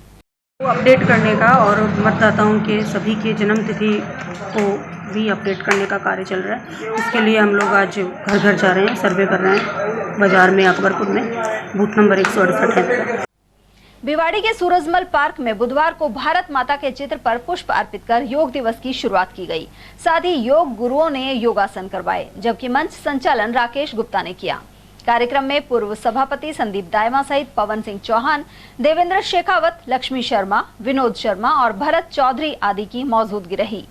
अपडेट करने का और मतदाताओं के सभी के जन्म तिथि को भी अपडेट करने का कार्य चल रहा है। इसके लिए हम लोग आज घर घर जा रहे हैं, सर्वे कर रहे हैं बाजार में, अकबरपुर में बूथ नंबर 168 है। भिवाड़ी के सूरजमल पार्क में बुधवार को भारत माता के चित्र पर पुष्प अर्पित कर योग दिवस की शुरुआत की गई। साथ ही योग गुरुओं ने योगासन करवाए, जबकि मंच संचालन राकेश गुप्ता ने किया। कार्यक्रम में पूर्व सभापति संदीप दायमा सहित पवन सिंह चौहान, देवेंद्र शेखावत, लक्ष्मी शर्मा, विनोद शर्मा और भरत चौधरी आदि की मौजूदगी रही।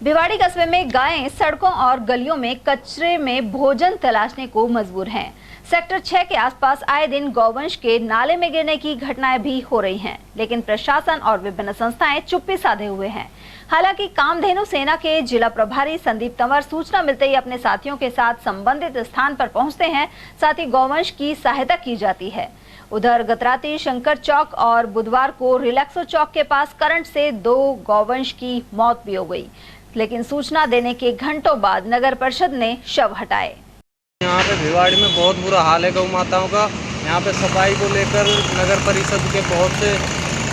भिवाड़ी कस्बे में गायें सड़कों और गलियों में कचरे में भोजन तलाशने को मजबूर हैं। सेक्टर 6 के आसपास आए दिन गौवंश के नाले में गिरने की घटनाएं भी हो रही हैं, लेकिन प्रशासन और विभिन्न संस्थाएं चुप्पी साधे हुए हैं। हालांकि कामधेनु सेना के जिला प्रभारी संदीप तंवर सूचना मिलते ही अपने साथियों के साथ संबंधित स्थान पर पहुंचते हैं, साथ ही गौवंश की सहायता की जाती है। उधर गतराती शंकर चौक और बुधवार को रिलैक्सो चौक के पास करंट से 2 गौवंश की मौत भी हो गई, लेकिन सूचना देने के घंटों बाद नगर परिषद ने शव हटाए। यहाँ पे भिवाड़ी में बहुत बुरा हाल है गौ माताओं का। यहाँ पे सफाई को लेकर नगर परिषद के बहुत से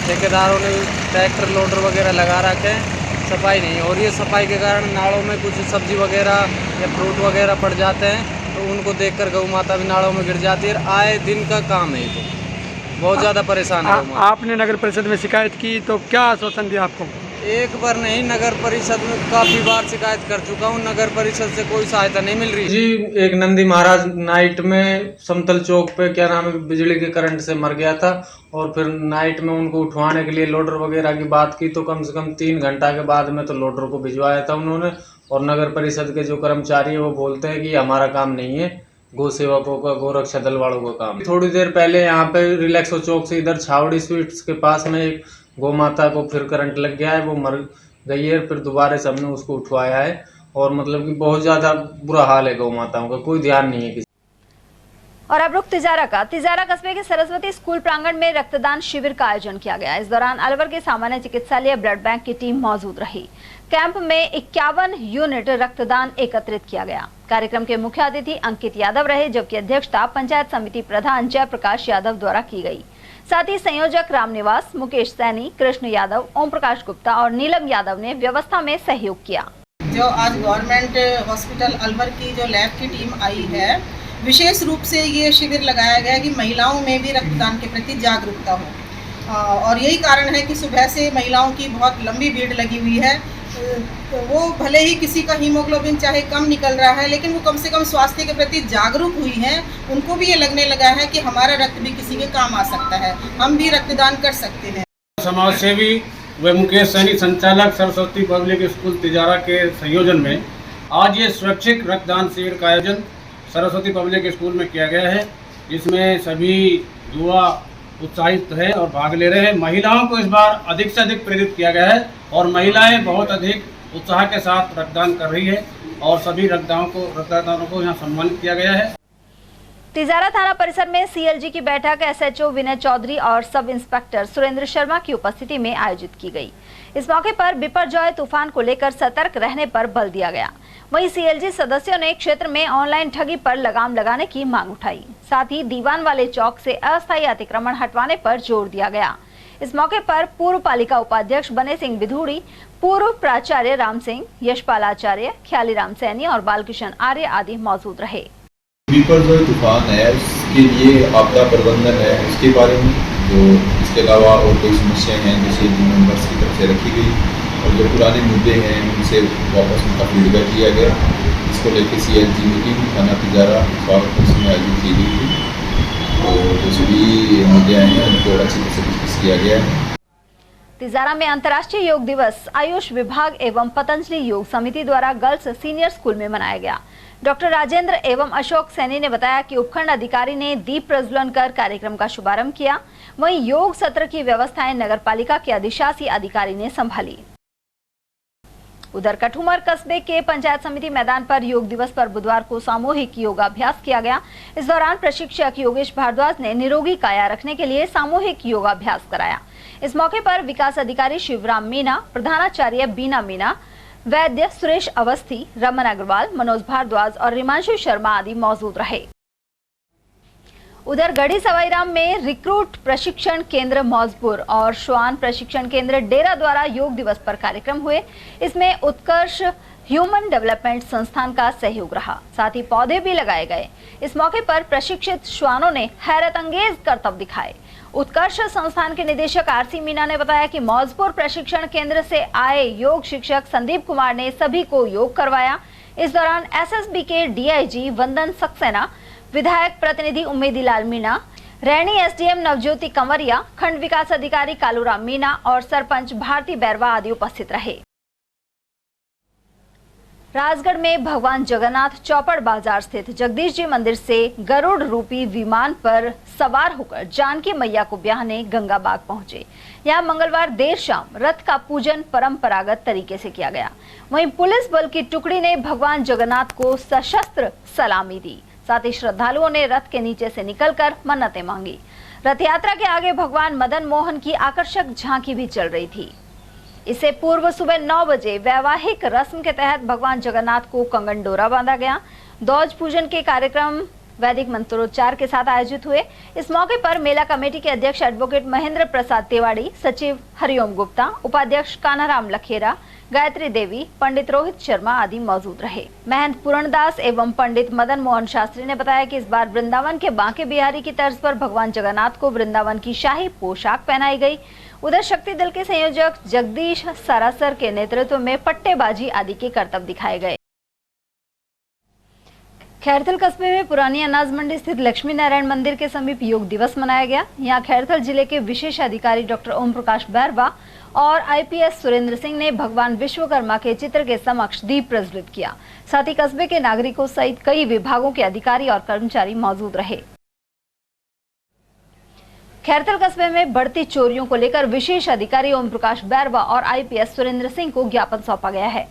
ठेकेदारों ने ट्रैक्टर लोडर वगैरह लगा रखे हैं, सफाई नहीं हो रही है। सफाई के कारण नालों में कुछ सब्जी वगैरह या फ्रूट वगैरह पड़ जाते हैं, तो उनको देखकर गौ माता भी नालों में गिर जाती है। आए दिन का काम है, तो बहुत ज़्यादा परेशान है। आपने नगर परिषद में शिकायत की तो क्या आश्वासन दिया आपको? एक बार नहीं, नगर परिषद में काफ़ी बार शिकायत कर चुका हूँ, नगर परिषद से कोई सहायता नहीं मिल रही जी। एक नंदी महाराज नाइट में समतल चौक पे क्या नाम है बिजली के करंट से मर गया था, और फिर नाइट में उनको उठवाने के लिए लोडर वगैरह की बात की तो कम से कम 3 घंटा के बाद में तो लोडर को भिजवाया था उन्होंने, और नगर परिषद के जो कर्मचारी है वो बोलते हैं कि हमारा काम नहीं है, गौ सेवकों का, गोरक्षा दल वालों का काम। थोड़ी देर पहले यहाँ पे रिलैक्सो चौक से इधर छावड़ी स्वीट्स के पास में एक गौ माता को फिर करंट लग गया है, वो मर गई है, फिर दोबारा से हमने उसको उठवाया है, और मतलब कि बहुत ज़्यादा बुरा हाल है गौ माताओं का, कोई ध्यान नहीं है किसी। और अब रुख तिजारा का। तिजारा कस्बे के सरस्वती स्कूल प्रांगण में रक्तदान शिविर का आयोजन किया गया। इस दौरान अलवर के सामान्य चिकित्सालय ब्लड बैंक की टीम मौजूद रही। कैंप में 51 यूनिट रक्तदान एकत्रित किया गया। कार्यक्रम के मुख्य अतिथि अंकित यादव रहे, जबकि अध्यक्षता पंचायत समिति प्रधान जयप्रकाश यादव द्वारा की गई। साथ ही संयोजक रामनिवास, मुकेश सैनी, कृष्ण यादव, ओम प्रकाश गुप्ता और नीलम यादव ने व्यवस्था में सहयोग किया। जो आज गवर्नमेंट हॉस्पिटल अलवर की जो लैब की टीम आई है, विशेष रूप से ये शिविर लगाया गया कि महिलाओं में भी रक्तदान के प्रति जागरूकता हो, और यही कारण है कि सुबह से महिलाओं की बहुत लंबी भीड़ लगी हुई है। तो वो भले ही किसी का हीमोग्लोबिन चाहे कम निकल रहा है, लेकिन वो कम से कम स्वास्थ्य के प्रति जागरूक हुई हैं। उनको भी ये लगने लगा है कि हमारा रक्त भी किसी के काम आ सकता है, हम भी रक्तदान कर सकते हैं। समाज सेवी व मुकेश सैनी, संचालक सरस्वती पब्लिक स्कूल तिजारा के संयोजन में आज ये स्वैच्छिक रक्तदान शिविर का आयोजन सरस्वती पब्लिक स्कूल में किया गया है, जिसमें सभी युवा उत्साहित है और भाग ले रहे हैं। महिलाओं को इस बार अधिक से अधिक प्रेरित किया गया है और महिलाएं बहुत अधिक उत्साह के साथ रक्तदान कर रही है, और सभी रक्तदाताओं को यहाँ सम्मानित किया गया है। तिजारा थाना परिसर में सीएलजी की बैठक एसएचओ विनय चौधरी और सब इंस्पेक्टर सुरेंद्र शर्मा की उपस्थिति में आयोजित की गई। इस मौके पर बिपरजॉय तूफान को लेकर सतर्क रहने पर बल दिया गया। वहीं सीएलजी सदस्यों ने क्षेत्र में ऑनलाइन ठगी पर लगाम लगाने की मांग उठाई। साथ ही दीवान वाले चौक से अस्थायी अतिक्रमण हटवाने पर जोर दिया गया। इस मौके पर पूर्व पालिका उपाध्यक्ष बने सिंह बिधूड़ी, पूर्व प्राचार्य राम सिंह, यशपाल आचार्य, ख्याली राम सैनी और बालकिशन आर्य आदि मौजूद रहे। बिपरजॉय तूफान है, उसके लिए आपदा प्रबंधन है, उसके बारे में जो इसके अलावा और कोई समस्याएं हैं जैसे मेंबर्स की तरफ से रखी गई, और जो पुराने मुद्दे हैं उनसे वापस उनका फीडबैक किया गया। इसको लेकर सीएलजी मीटिंग थाना तिजारा स्वागत में आयोजित की गई थी, तो जो सभी मुद्दे आए हैं उनको अच्छी तरह से डिस्कस किया गया है। तिजारा में अंतर्राष्ट्रीय योग दिवस आयुष विभाग एवं पतंजलि योग समिति द्वारा गर्ल्स सीनियर स्कूल में मनाया गया। डॉक्टर राजेंद्र एवं अशोक सैनी ने बताया कि उपखंड अधिकारी ने दीप प्रज्वलन कर कार्यक्रम का शुभारंभ किया। वहीं योग सत्र की व्यवस्थाएं नगरपालिका के अधिशासी अधिकारी ने संभाली। उधर कठुमर कस्बे के पंचायत समिति मैदान पर योग दिवस पर बुधवार को सामूहिक योगाभ्यास किया गया। इस दौरान प्रशिक्षक योगेश भारद्वाज ने निरोगी काया रखने के लिए सामूहिक योगाभ्यास कराया। इस मौके पर विकास अधिकारी शिवराम मीना, प्रधानाचार्य बीना मीना, वैद्य सुरेश अवस्थी, रमन अग्रवाल, मनोज भारद्वाज और रिमांशु शर्मा आदि मौजूद रहे। उधर गढ़ी सवाईराम में रिक्रूट प्रशिक्षण केंद्र मौजपुर और श्वान प्रशिक्षण केंद्र डेरा द्वारा योग दिवस पर कार्यक्रम हुए। इसमें उत्कर्ष ह्यूमन डेवलपमेंट संस्थान का सहयोग रहा, साथ ही पौधे भी लगाए गए। इस मौके पर प्रशिक्षित श्वानों ने हैरत अंगेज करतब दिखाए। उत्कर्ष संस्थान के निदेशक आरसी मीना ने बताया कि मौजपुर प्रशिक्षण केंद्र से आए योग शिक्षक संदीप कुमार ने सभी को योग करवाया। इस दौरान एसएसबी के डीआईजी वंदन सक्सेना, विधायक प्रतिनिधि उम्मेदी लाल मीना, रैनी एसडीएम नवज्योति कंवरिया, खंड विकास अधिकारी कालूराम मीना और सरपंच भारती बैरवा आदि उपस्थित रहे। राजगढ़ में भगवान जगन्नाथ चौपड़ बाजार स्थित जगदीश जी मंदिर से गरुड़ रूपी विमान पर सवार होकर जानकी मैया को ब्याहने गंगा बाग पहुंचे। यहां मंगलवार देर शाम रथ का पूजन परंपरागत तरीके से किया गया। वहीं पुलिस बल की टुकड़ी ने भगवान जगन्नाथ को सशस्त्र सलामी दी। साथ ही श्रद्धालुओं ने रथ के नीचे से निकलकर मन्नतें मांगी। रथ यात्रा के आगे भगवान मदन मोहन की आकर्षक झांकी भी चल रही थी। इससे पूर्व सुबह 9 बजे वैवाहिक रस्म के तहत भगवान जगन्नाथ को कंगन डोरा बांधा गया। दौज पूजन के कार्यक्रम वैदिक मंत्रोच्चार के साथ आयोजित हुए। इस मौके पर मेला कमेटी के अध्यक्ष एडवोकेट महेंद्र प्रसाद तिवाड़ी, सचिव हरिओम गुप्ता, उपाध्यक्ष कान्हाराम लखेरा, गायत्री देवी, पंडित रोहित शर्मा आदि मौजूद रहे। महंत पूर्णदास एवं पंडित मदन मोहन शास्त्री ने बताया कि इस बार वृंदावन के बांके बिहारी की तर्ज पर भगवान जगन्नाथ को वृंदावन की शाही पोशाक पहनाई गई। उधर शक्ति दल के संयोजक जगदीश सरासर के नेतृत्व में पट्टेबाजी आदि के करतब दिखाए गए। खैरथल कस्बे में पुरानी अनाज मंडी स्थित लक्ष्मी नारायण मंदिर के समीप योग दिवस मनाया गया। यहाँ खैरथल जिले के विशेष अधिकारी डॉक्टर ओम प्रकाश बैरवा और आईपीएस सुरेंद्र सिंह ने भगवान विश्वकर्मा के चित्र के समक्ष दीप प्रज्वलित किया। साथ ही कस्बे के नागरिकों सहित कई विभागों के अधिकारी और कर्मचारी मौजूद रहे। खैरथल कस्बे में बढ़ती चोरियों को लेकर विशेष अधिकारी ओम प्रकाश बैरवा और आईपीएस सुरेंद्र सिंह को ज्ञापन सौंपा गया है।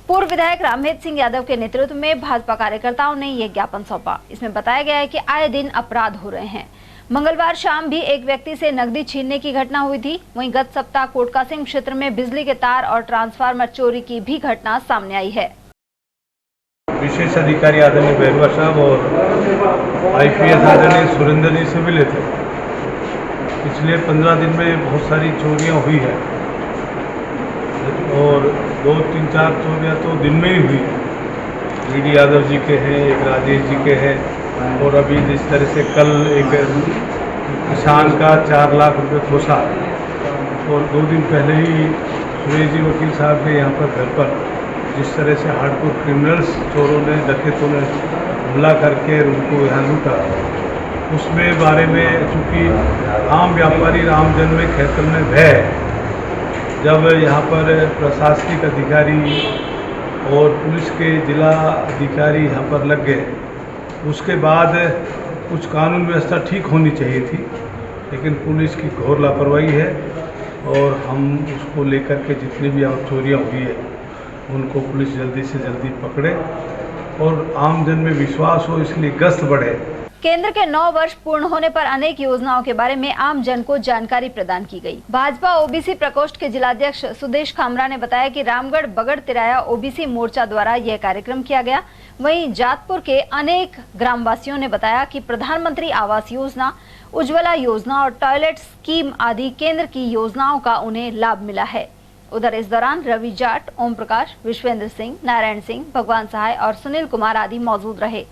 पूर्व विधायक रामहेत सिंह यादव के नेतृत्व में भाजपा कार्यकर्ताओं ने यह ज्ञापन सौंपा। इसमें बताया गया है कि आए दिन अपराध हो रहे हैं। मंगलवार शाम भी एक व्यक्ति से नकदी छीनने की घटना हुई थी। वहीं गत सप्ताह कोटकासिंग क्षेत्र में बिजली के तार और ट्रांसफार्मर चोरी की भी घटना सामने आई है। विशेष अधिकारी आदरणीय बैरवा साहब और आईपीएस आदरणीय सुरेंद्र जी से मिले थे। पिछले 15 दिन में बहुत सारी चोरियां हुई है और 2-3-4 चोरियां तो दिन में ही हुई। वीडी यादव जी के हैं, एक राजेश जी के हैं और अभी जिस तरह से कल एक किसान का 4 लाख रुपए खोसा और 2 दिन पहले ही सुरेश जी वकील साहब के यहाँ पर घर पर जिस तरह से हार्डकोर क्रिमिनल्स चोरों ने डकैतों ने हमला करके उनको यहाँ लूटा, उसमें बारे में चूँकि आम व्यापारी आम जन में खैरथल में भय है। जब यहाँ पर प्रशासनिक अधिकारी और पुलिस के जिला अधिकारी यहाँ पर लग गए, उसके बाद कुछ कानून व्यवस्था ठीक होनी चाहिए थी, लेकिन पुलिस की घोर लापरवाही है और हम उसको लेकर के जितनी भी चोरियाँ हुई है उनको पुलिस जल्दी से जल्दी पकड़े और आम जन में विश्वास हो, इसलिए गश्त बढ़े। केंद्र के 9 वर्ष पूर्ण होने पर अनेक योजनाओं के बारे में आम जन को जानकारी प्रदान की गई। भाजपा ओबीसी प्रकोष्ठ के जिलाध्यक्ष सुदेश खामरा ने बताया कि रामगढ़ बगड़ तिराया ओबीसी मोर्चा द्वारा यह कार्यक्रम किया गया। वहीं जातपुर के अनेक ग्रामवासियों ने बताया कि प्रधानमंत्री आवास योजना, उज्ज्वला योजना और टॉयलेट स्कीम आदि केंद्र की योजनाओं का उन्हें लाभ मिला है। उधर इस दौरान रवि जाट, ओम प्रकाश, विश्वेंद्र सिंह, नारायण सिंह, भगवान सहाय और सुनील कुमार आदि मौजूद रहे।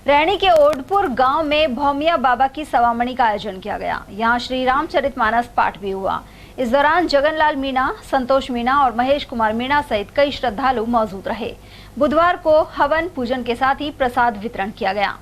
रैणी के ओडपुर गांव में भौमिया बाबा की सवामणि का आयोजन किया गया। यहां श्री रामचरितमानस पाठ भी हुआ। इस दौरान जगनलाल मीणा, संतोष मीणा और महेश कुमार मीणा सहित कई श्रद्धालु मौजूद रहे। बुधवार को हवन पूजन के साथ ही प्रसाद वितरण किया गया।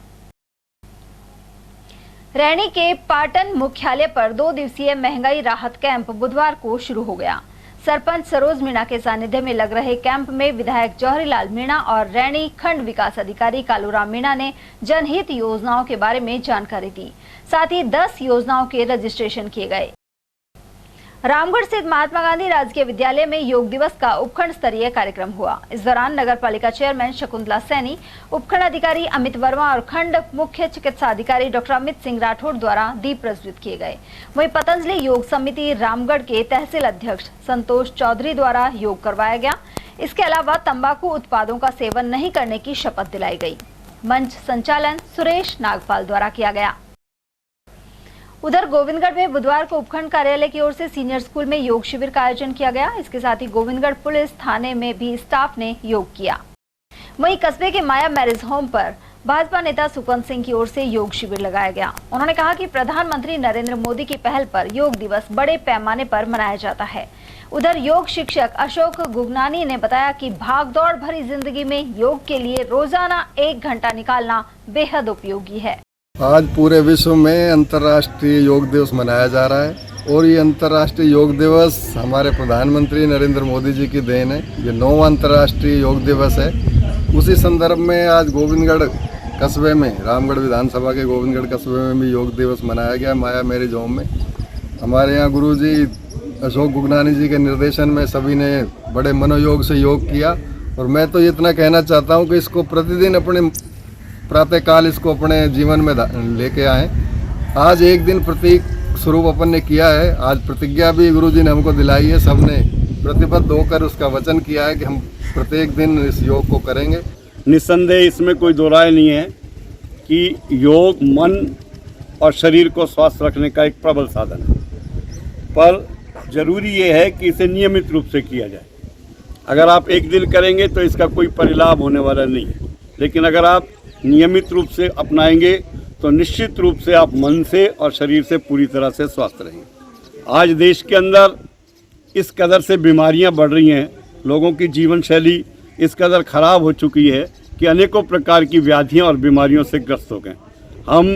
रैणी के पाटन मुख्यालय पर 2 दिवसीय महंगाई राहत कैंप बुधवार को शुरू हो गया। सरपंच सरोज मीणा के सानिध्य में लग रहे कैंप में विधायक जौहरीलाल मीणा और रैणी खंड विकास अधिकारी कालूराम मीणा ने जनहित योजनाओं के बारे में जानकारी दी। साथ ही 10 योजनाओं के रजिस्ट्रेशन किए गए। रामगढ़ स्थित महात्मा गांधी राजकीय विद्यालय में योग दिवस का उपखंड स्तरीय कार्यक्रम हुआ। इस दौरान नगर पालिका चेयरमैन शकुंतला सैनी, उपखंड अधिकारी अमित वर्मा और खंड मुख्य चिकित्सा अधिकारी डॉक्टर अमित सिंह राठौड़ द्वारा दीप प्रज्वलित किए गए। वहीं पतंजलि योग समिति रामगढ़ के तहसील अध्यक्ष संतोष चौधरी द्वारा योग करवाया गया। इसके अलावा तंबाकू उत्पादों का सेवन नहीं करने की शपथ दिलाई गई। मंच संचालन सुरेश नागपाल द्वारा किया गया। उधर गोविंदगढ़ में बुधवार को उपखंड कार्यालय की ओर से सीनियर स्कूल में योग शिविर का आयोजन किया गया। इसके साथ ही गोविंदगढ़ पुलिस थाने में भी स्टाफ ने योग किया। वहीं कस्बे के माया मैरिज होम पर भाजपा नेता सुकंत सिंह की ओर से योग शिविर लगाया गया। उन्होंने कहा कि प्रधानमंत्री नरेंद्र मोदी की पहल पर योग दिवस बड़े पैमाने पर मनाया जाता है। उधर योग शिक्षक अशोक गुगनानी ने बताया कि भागदौड़ भरी जिंदगी में योग के लिए रोजाना 1 घंटा निकालना बेहद उपयोगी है। आज पूरे विश्व में अंतर्राष्ट्रीय योग दिवस मनाया जा रहा है और ये अंतर्राष्ट्रीय योग दिवस हमारे प्रधानमंत्री नरेंद्र मोदी जी की देन है। ये 9वां अंतर्राष्ट्रीय योग दिवस है। उसी संदर्भ में आज गोविंदगढ़ कस्बे में, रामगढ़ विधानसभा के गोविंदगढ़ कस्बे में भी योग दिवस मनाया गया माया मैरिज होम में। हमारे यहाँ गुरुजी अशोक गुगनानी जी के निर्देशन में सभी ने बड़े मनोयोग से योग किया और मैं तो इतना कहना चाहता हूँ कि इसको प्रतिदिन अपने प्रातःकाल इसको अपने जीवन में लेके आए। आज एक दिन प्रतीक स्वरूप अपन ने किया है। आज प्रतिज्ञा भी गुरुजी ने हमको दिलाई है। सबने प्रतिबद्ध होकर उसका वचन किया है कि हम प्रत्येक दिन इस योग को करेंगे। निस्संदेह इसमें कोई दो राय नहीं है कि योग मन और शरीर को स्वस्थ रखने का एक प्रबल साधन है, पर जरूरी ये है कि इसे नियमित रूप से किया जाए। अगर आप एक दिन करेंगे तो इसका कोई परिलाभ होने वाला नहीं है, लेकिन अगर आप नियमित रूप से अपनाएंगे तो निश्चित रूप से आप मन से और शरीर से पूरी तरह से स्वस्थ रहेंगे। आज देश के अंदर इस कदर से बीमारियां बढ़ रही हैं, लोगों की जीवन शैली इस कदर ख़राब हो चुकी है कि अनेकों प्रकार की व्याधियां और बीमारियों से ग्रस्त हो गए। हम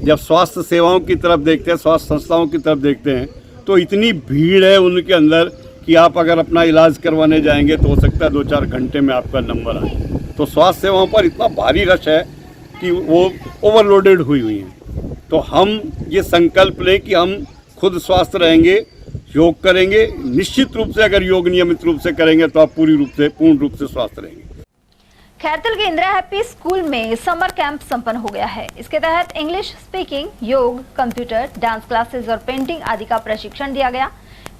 जब स्वास्थ्य सेवाओं की तरफ देखते हैं, स्वास्थ्य संस्थाओं की तरफ देखते हैं, तो इतनी भीड़ है उनके अंदर कि आप अगर अपना इलाज करवाने जाएंगे तो हो सकता है 2-4 घंटे में आपका नंबर आए। तो स्वास्थ्य सेवाओं पर इतना भारी रश है कि वो ओवरलोडेड हुई हैं। तो हम ये संकल्प लें कि हम खुद स्वस्थ रहेंगे, योग करेंगे। निश्चित रूप से अगर योग नियमित रूप से करेंगे तो आप पूर्ण रूप से स्वस्थ रहेंगे। खैरतल के इंदिरा हैप्पी स्कूल में समर कैंप संपन्न हो गया है। इसके तहत इंग्लिश स्पीकिंग, योग, कंप्यूटर, डांस क्लासेस और पेंटिंग आदि का प्रशिक्षण दिया गया।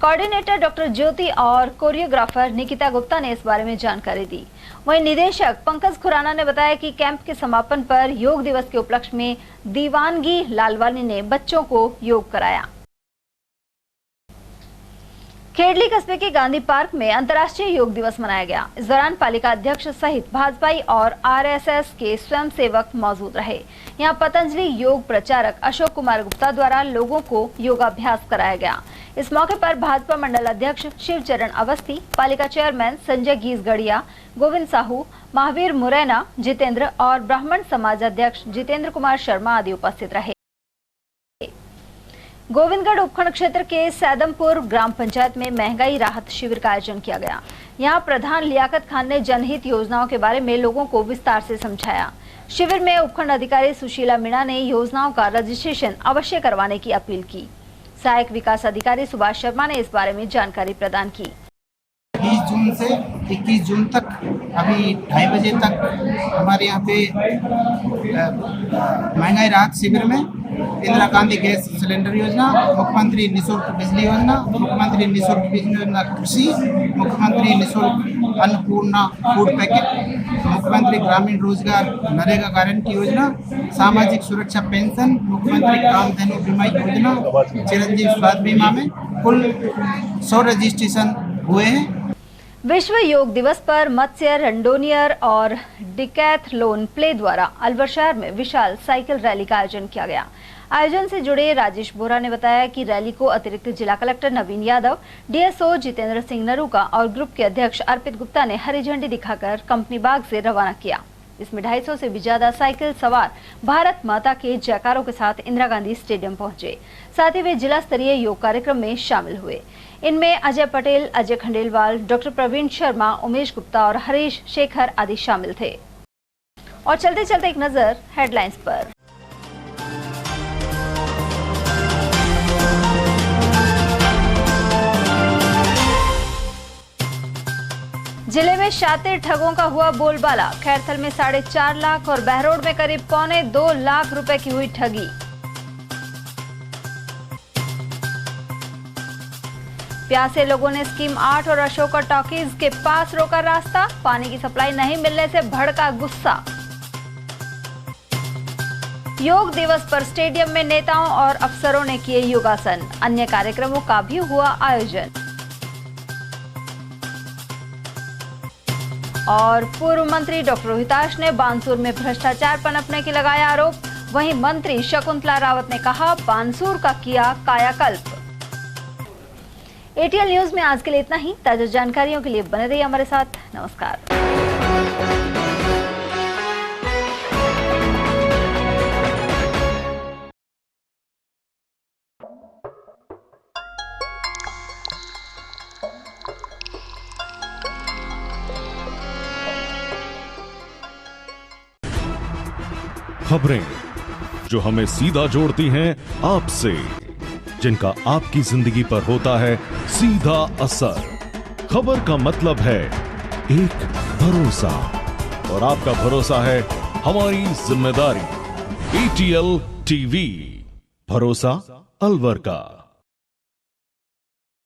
कोऑर्डिनेटर डॉक्टर ज्योति और कोरियोग्राफर निकिता गुप्ता ने इस बारे में जानकारी दी। वहीं निदेशक पंकज खुराना ने बताया कि कैंप के समापन पर योग दिवस के उपलक्ष्य में दीवानगी लालवानी ने बच्चों को योग कराया। खेड़ली कस्बे के गांधी पार्क में अंतर्राष्ट्रीय योग दिवस मनाया गया। इस दौरान पालिका अध्यक्ष सहित भाजपाई और आरएसएस के स्वयंसेवक मौजूद रहे। यहां पतंजलि योग प्रचारक अशोक कुमार गुप्ता द्वारा लोगों को योगाभ्यास कराया गया। इस मौके पर भाजपा मंडल अध्यक्ष शिवचरण अवस्थी, पालिका चेयरमैन संजय गीसगढ़िया, गोविंद साहू, महावीर मुरैना, जितेंद्र और ब्राह्मण समाज अध्यक्ष जितेंद्र कुमार शर्मा आदि उपस्थित रहे। गोविंदगढ़ उपखंड क्षेत्र के सैदमपुर ग्राम पंचायत में महंगाई राहत शिविर का आयोजन किया गया। यहां प्रधान लियाकत खान ने जनहित योजनाओं के बारे में लोगों को विस्तार से समझाया। शिविर में उपखंड अधिकारी सुशीला मीणा ने योजनाओं का रजिस्ट्रेशन अवश्य करवाने की अपील की। सहायक विकास अधिकारी सुभाष शर्मा ने इस बारे में जानकारी प्रदान की। 20 जून से 21 जून तक अभी 2:30 बजे तक हमारे यहाँ पे महंगाई राहत शिविर में इंदिरा गांधी गैस सिलेंडर योजना, मुख्यमंत्री निःशुल्क बिजली योजना, मुख्यमंत्री निःशुल्क बिजली योजना कृषि, मुख्यमंत्री निःशुल्क अन्नपूर्णा फूड पैकेट, मुख्यमंत्री ग्रामीण रोजगार नरेगा गारंटी योजना, सामाजिक सुरक्षा पेंशन, मुख्यमंत्री कामधेनु बीमा योजना, चिरंजीव स्वास्थ्य बीमा में कुल 100 रजिस्ट्रेशन हुए हैं। विश्व योग दिवस पर मत्स्य, रंडोनियर और डिकैथलोन प्ले द्वारा अलवर शहर में विशाल साइकिल रैली का आयोजन किया गया। आयोजन से जुड़े राजेश बोरा ने बताया कि रैली को अतिरिक्त जिला कलेक्टर नवीन यादव, डीएसओ जितेंद्र सिंह नरूका और ग्रुप के अध्यक्ष अर्पित गुप्ता ने हरी झंडी दिखाकर कंपनी बाग से रवाना किया। इसमें 250 से भी ज्यादा साइकिल सवार भारत माता के जयकारों के साथ इंदिरा गांधी स्टेडियम पहुंचे। साथ ही वे जिला स्तरीय योग कार्यक्रम में शामिल हुए। इनमें अजय पटेल, अजय खंडेलवाल, डॉक्टर प्रवीण शर्मा, उमेश गुप्ता और हरीश शेखर आदि शामिल थे। और चलते चलते एक नजर हेडलाइंस पर। जिले में शातिर ठगों का हुआ बोलबाला। खैरथल में 4.5 लाख और बहरोड में करीब 1.25 लाख रुपए की हुई ठगी। प्यासे लोगों ने स्कीम 8 और अशोका टॉकीज के पास रोका रास्ता। पानी की सप्लाई नहीं मिलने से भड़का गुस्सा। योग दिवस पर स्टेडियम में नेताओं और अफसरों ने किए योगासन। अन्य कार्यक्रमों का भी हुआ आयोजन। और पूर्व मंत्री डॉक्टर रोहिताश ने बानसूर में भ्रष्टाचार पनपने की लगाया आरोप। वहीं मंत्री शकुंतला रावत ने कहा बानसूर का किया कायाकल्प। एटीएल न्यूज में आज के लिए इतना ही। ताजा जानकारियों के लिए बने रहिए हमारे साथ। नमस्कार। खबरें जो हमें सीधा जोड़ती हैं आपसे, जिनका आपकी जिंदगी पर होता है सीधा असर। खबर का मतलब है एक भरोसा, और आपका भरोसा है हमारी जिम्मेदारी। एटीएल टीवी, भरोसा अलवर का।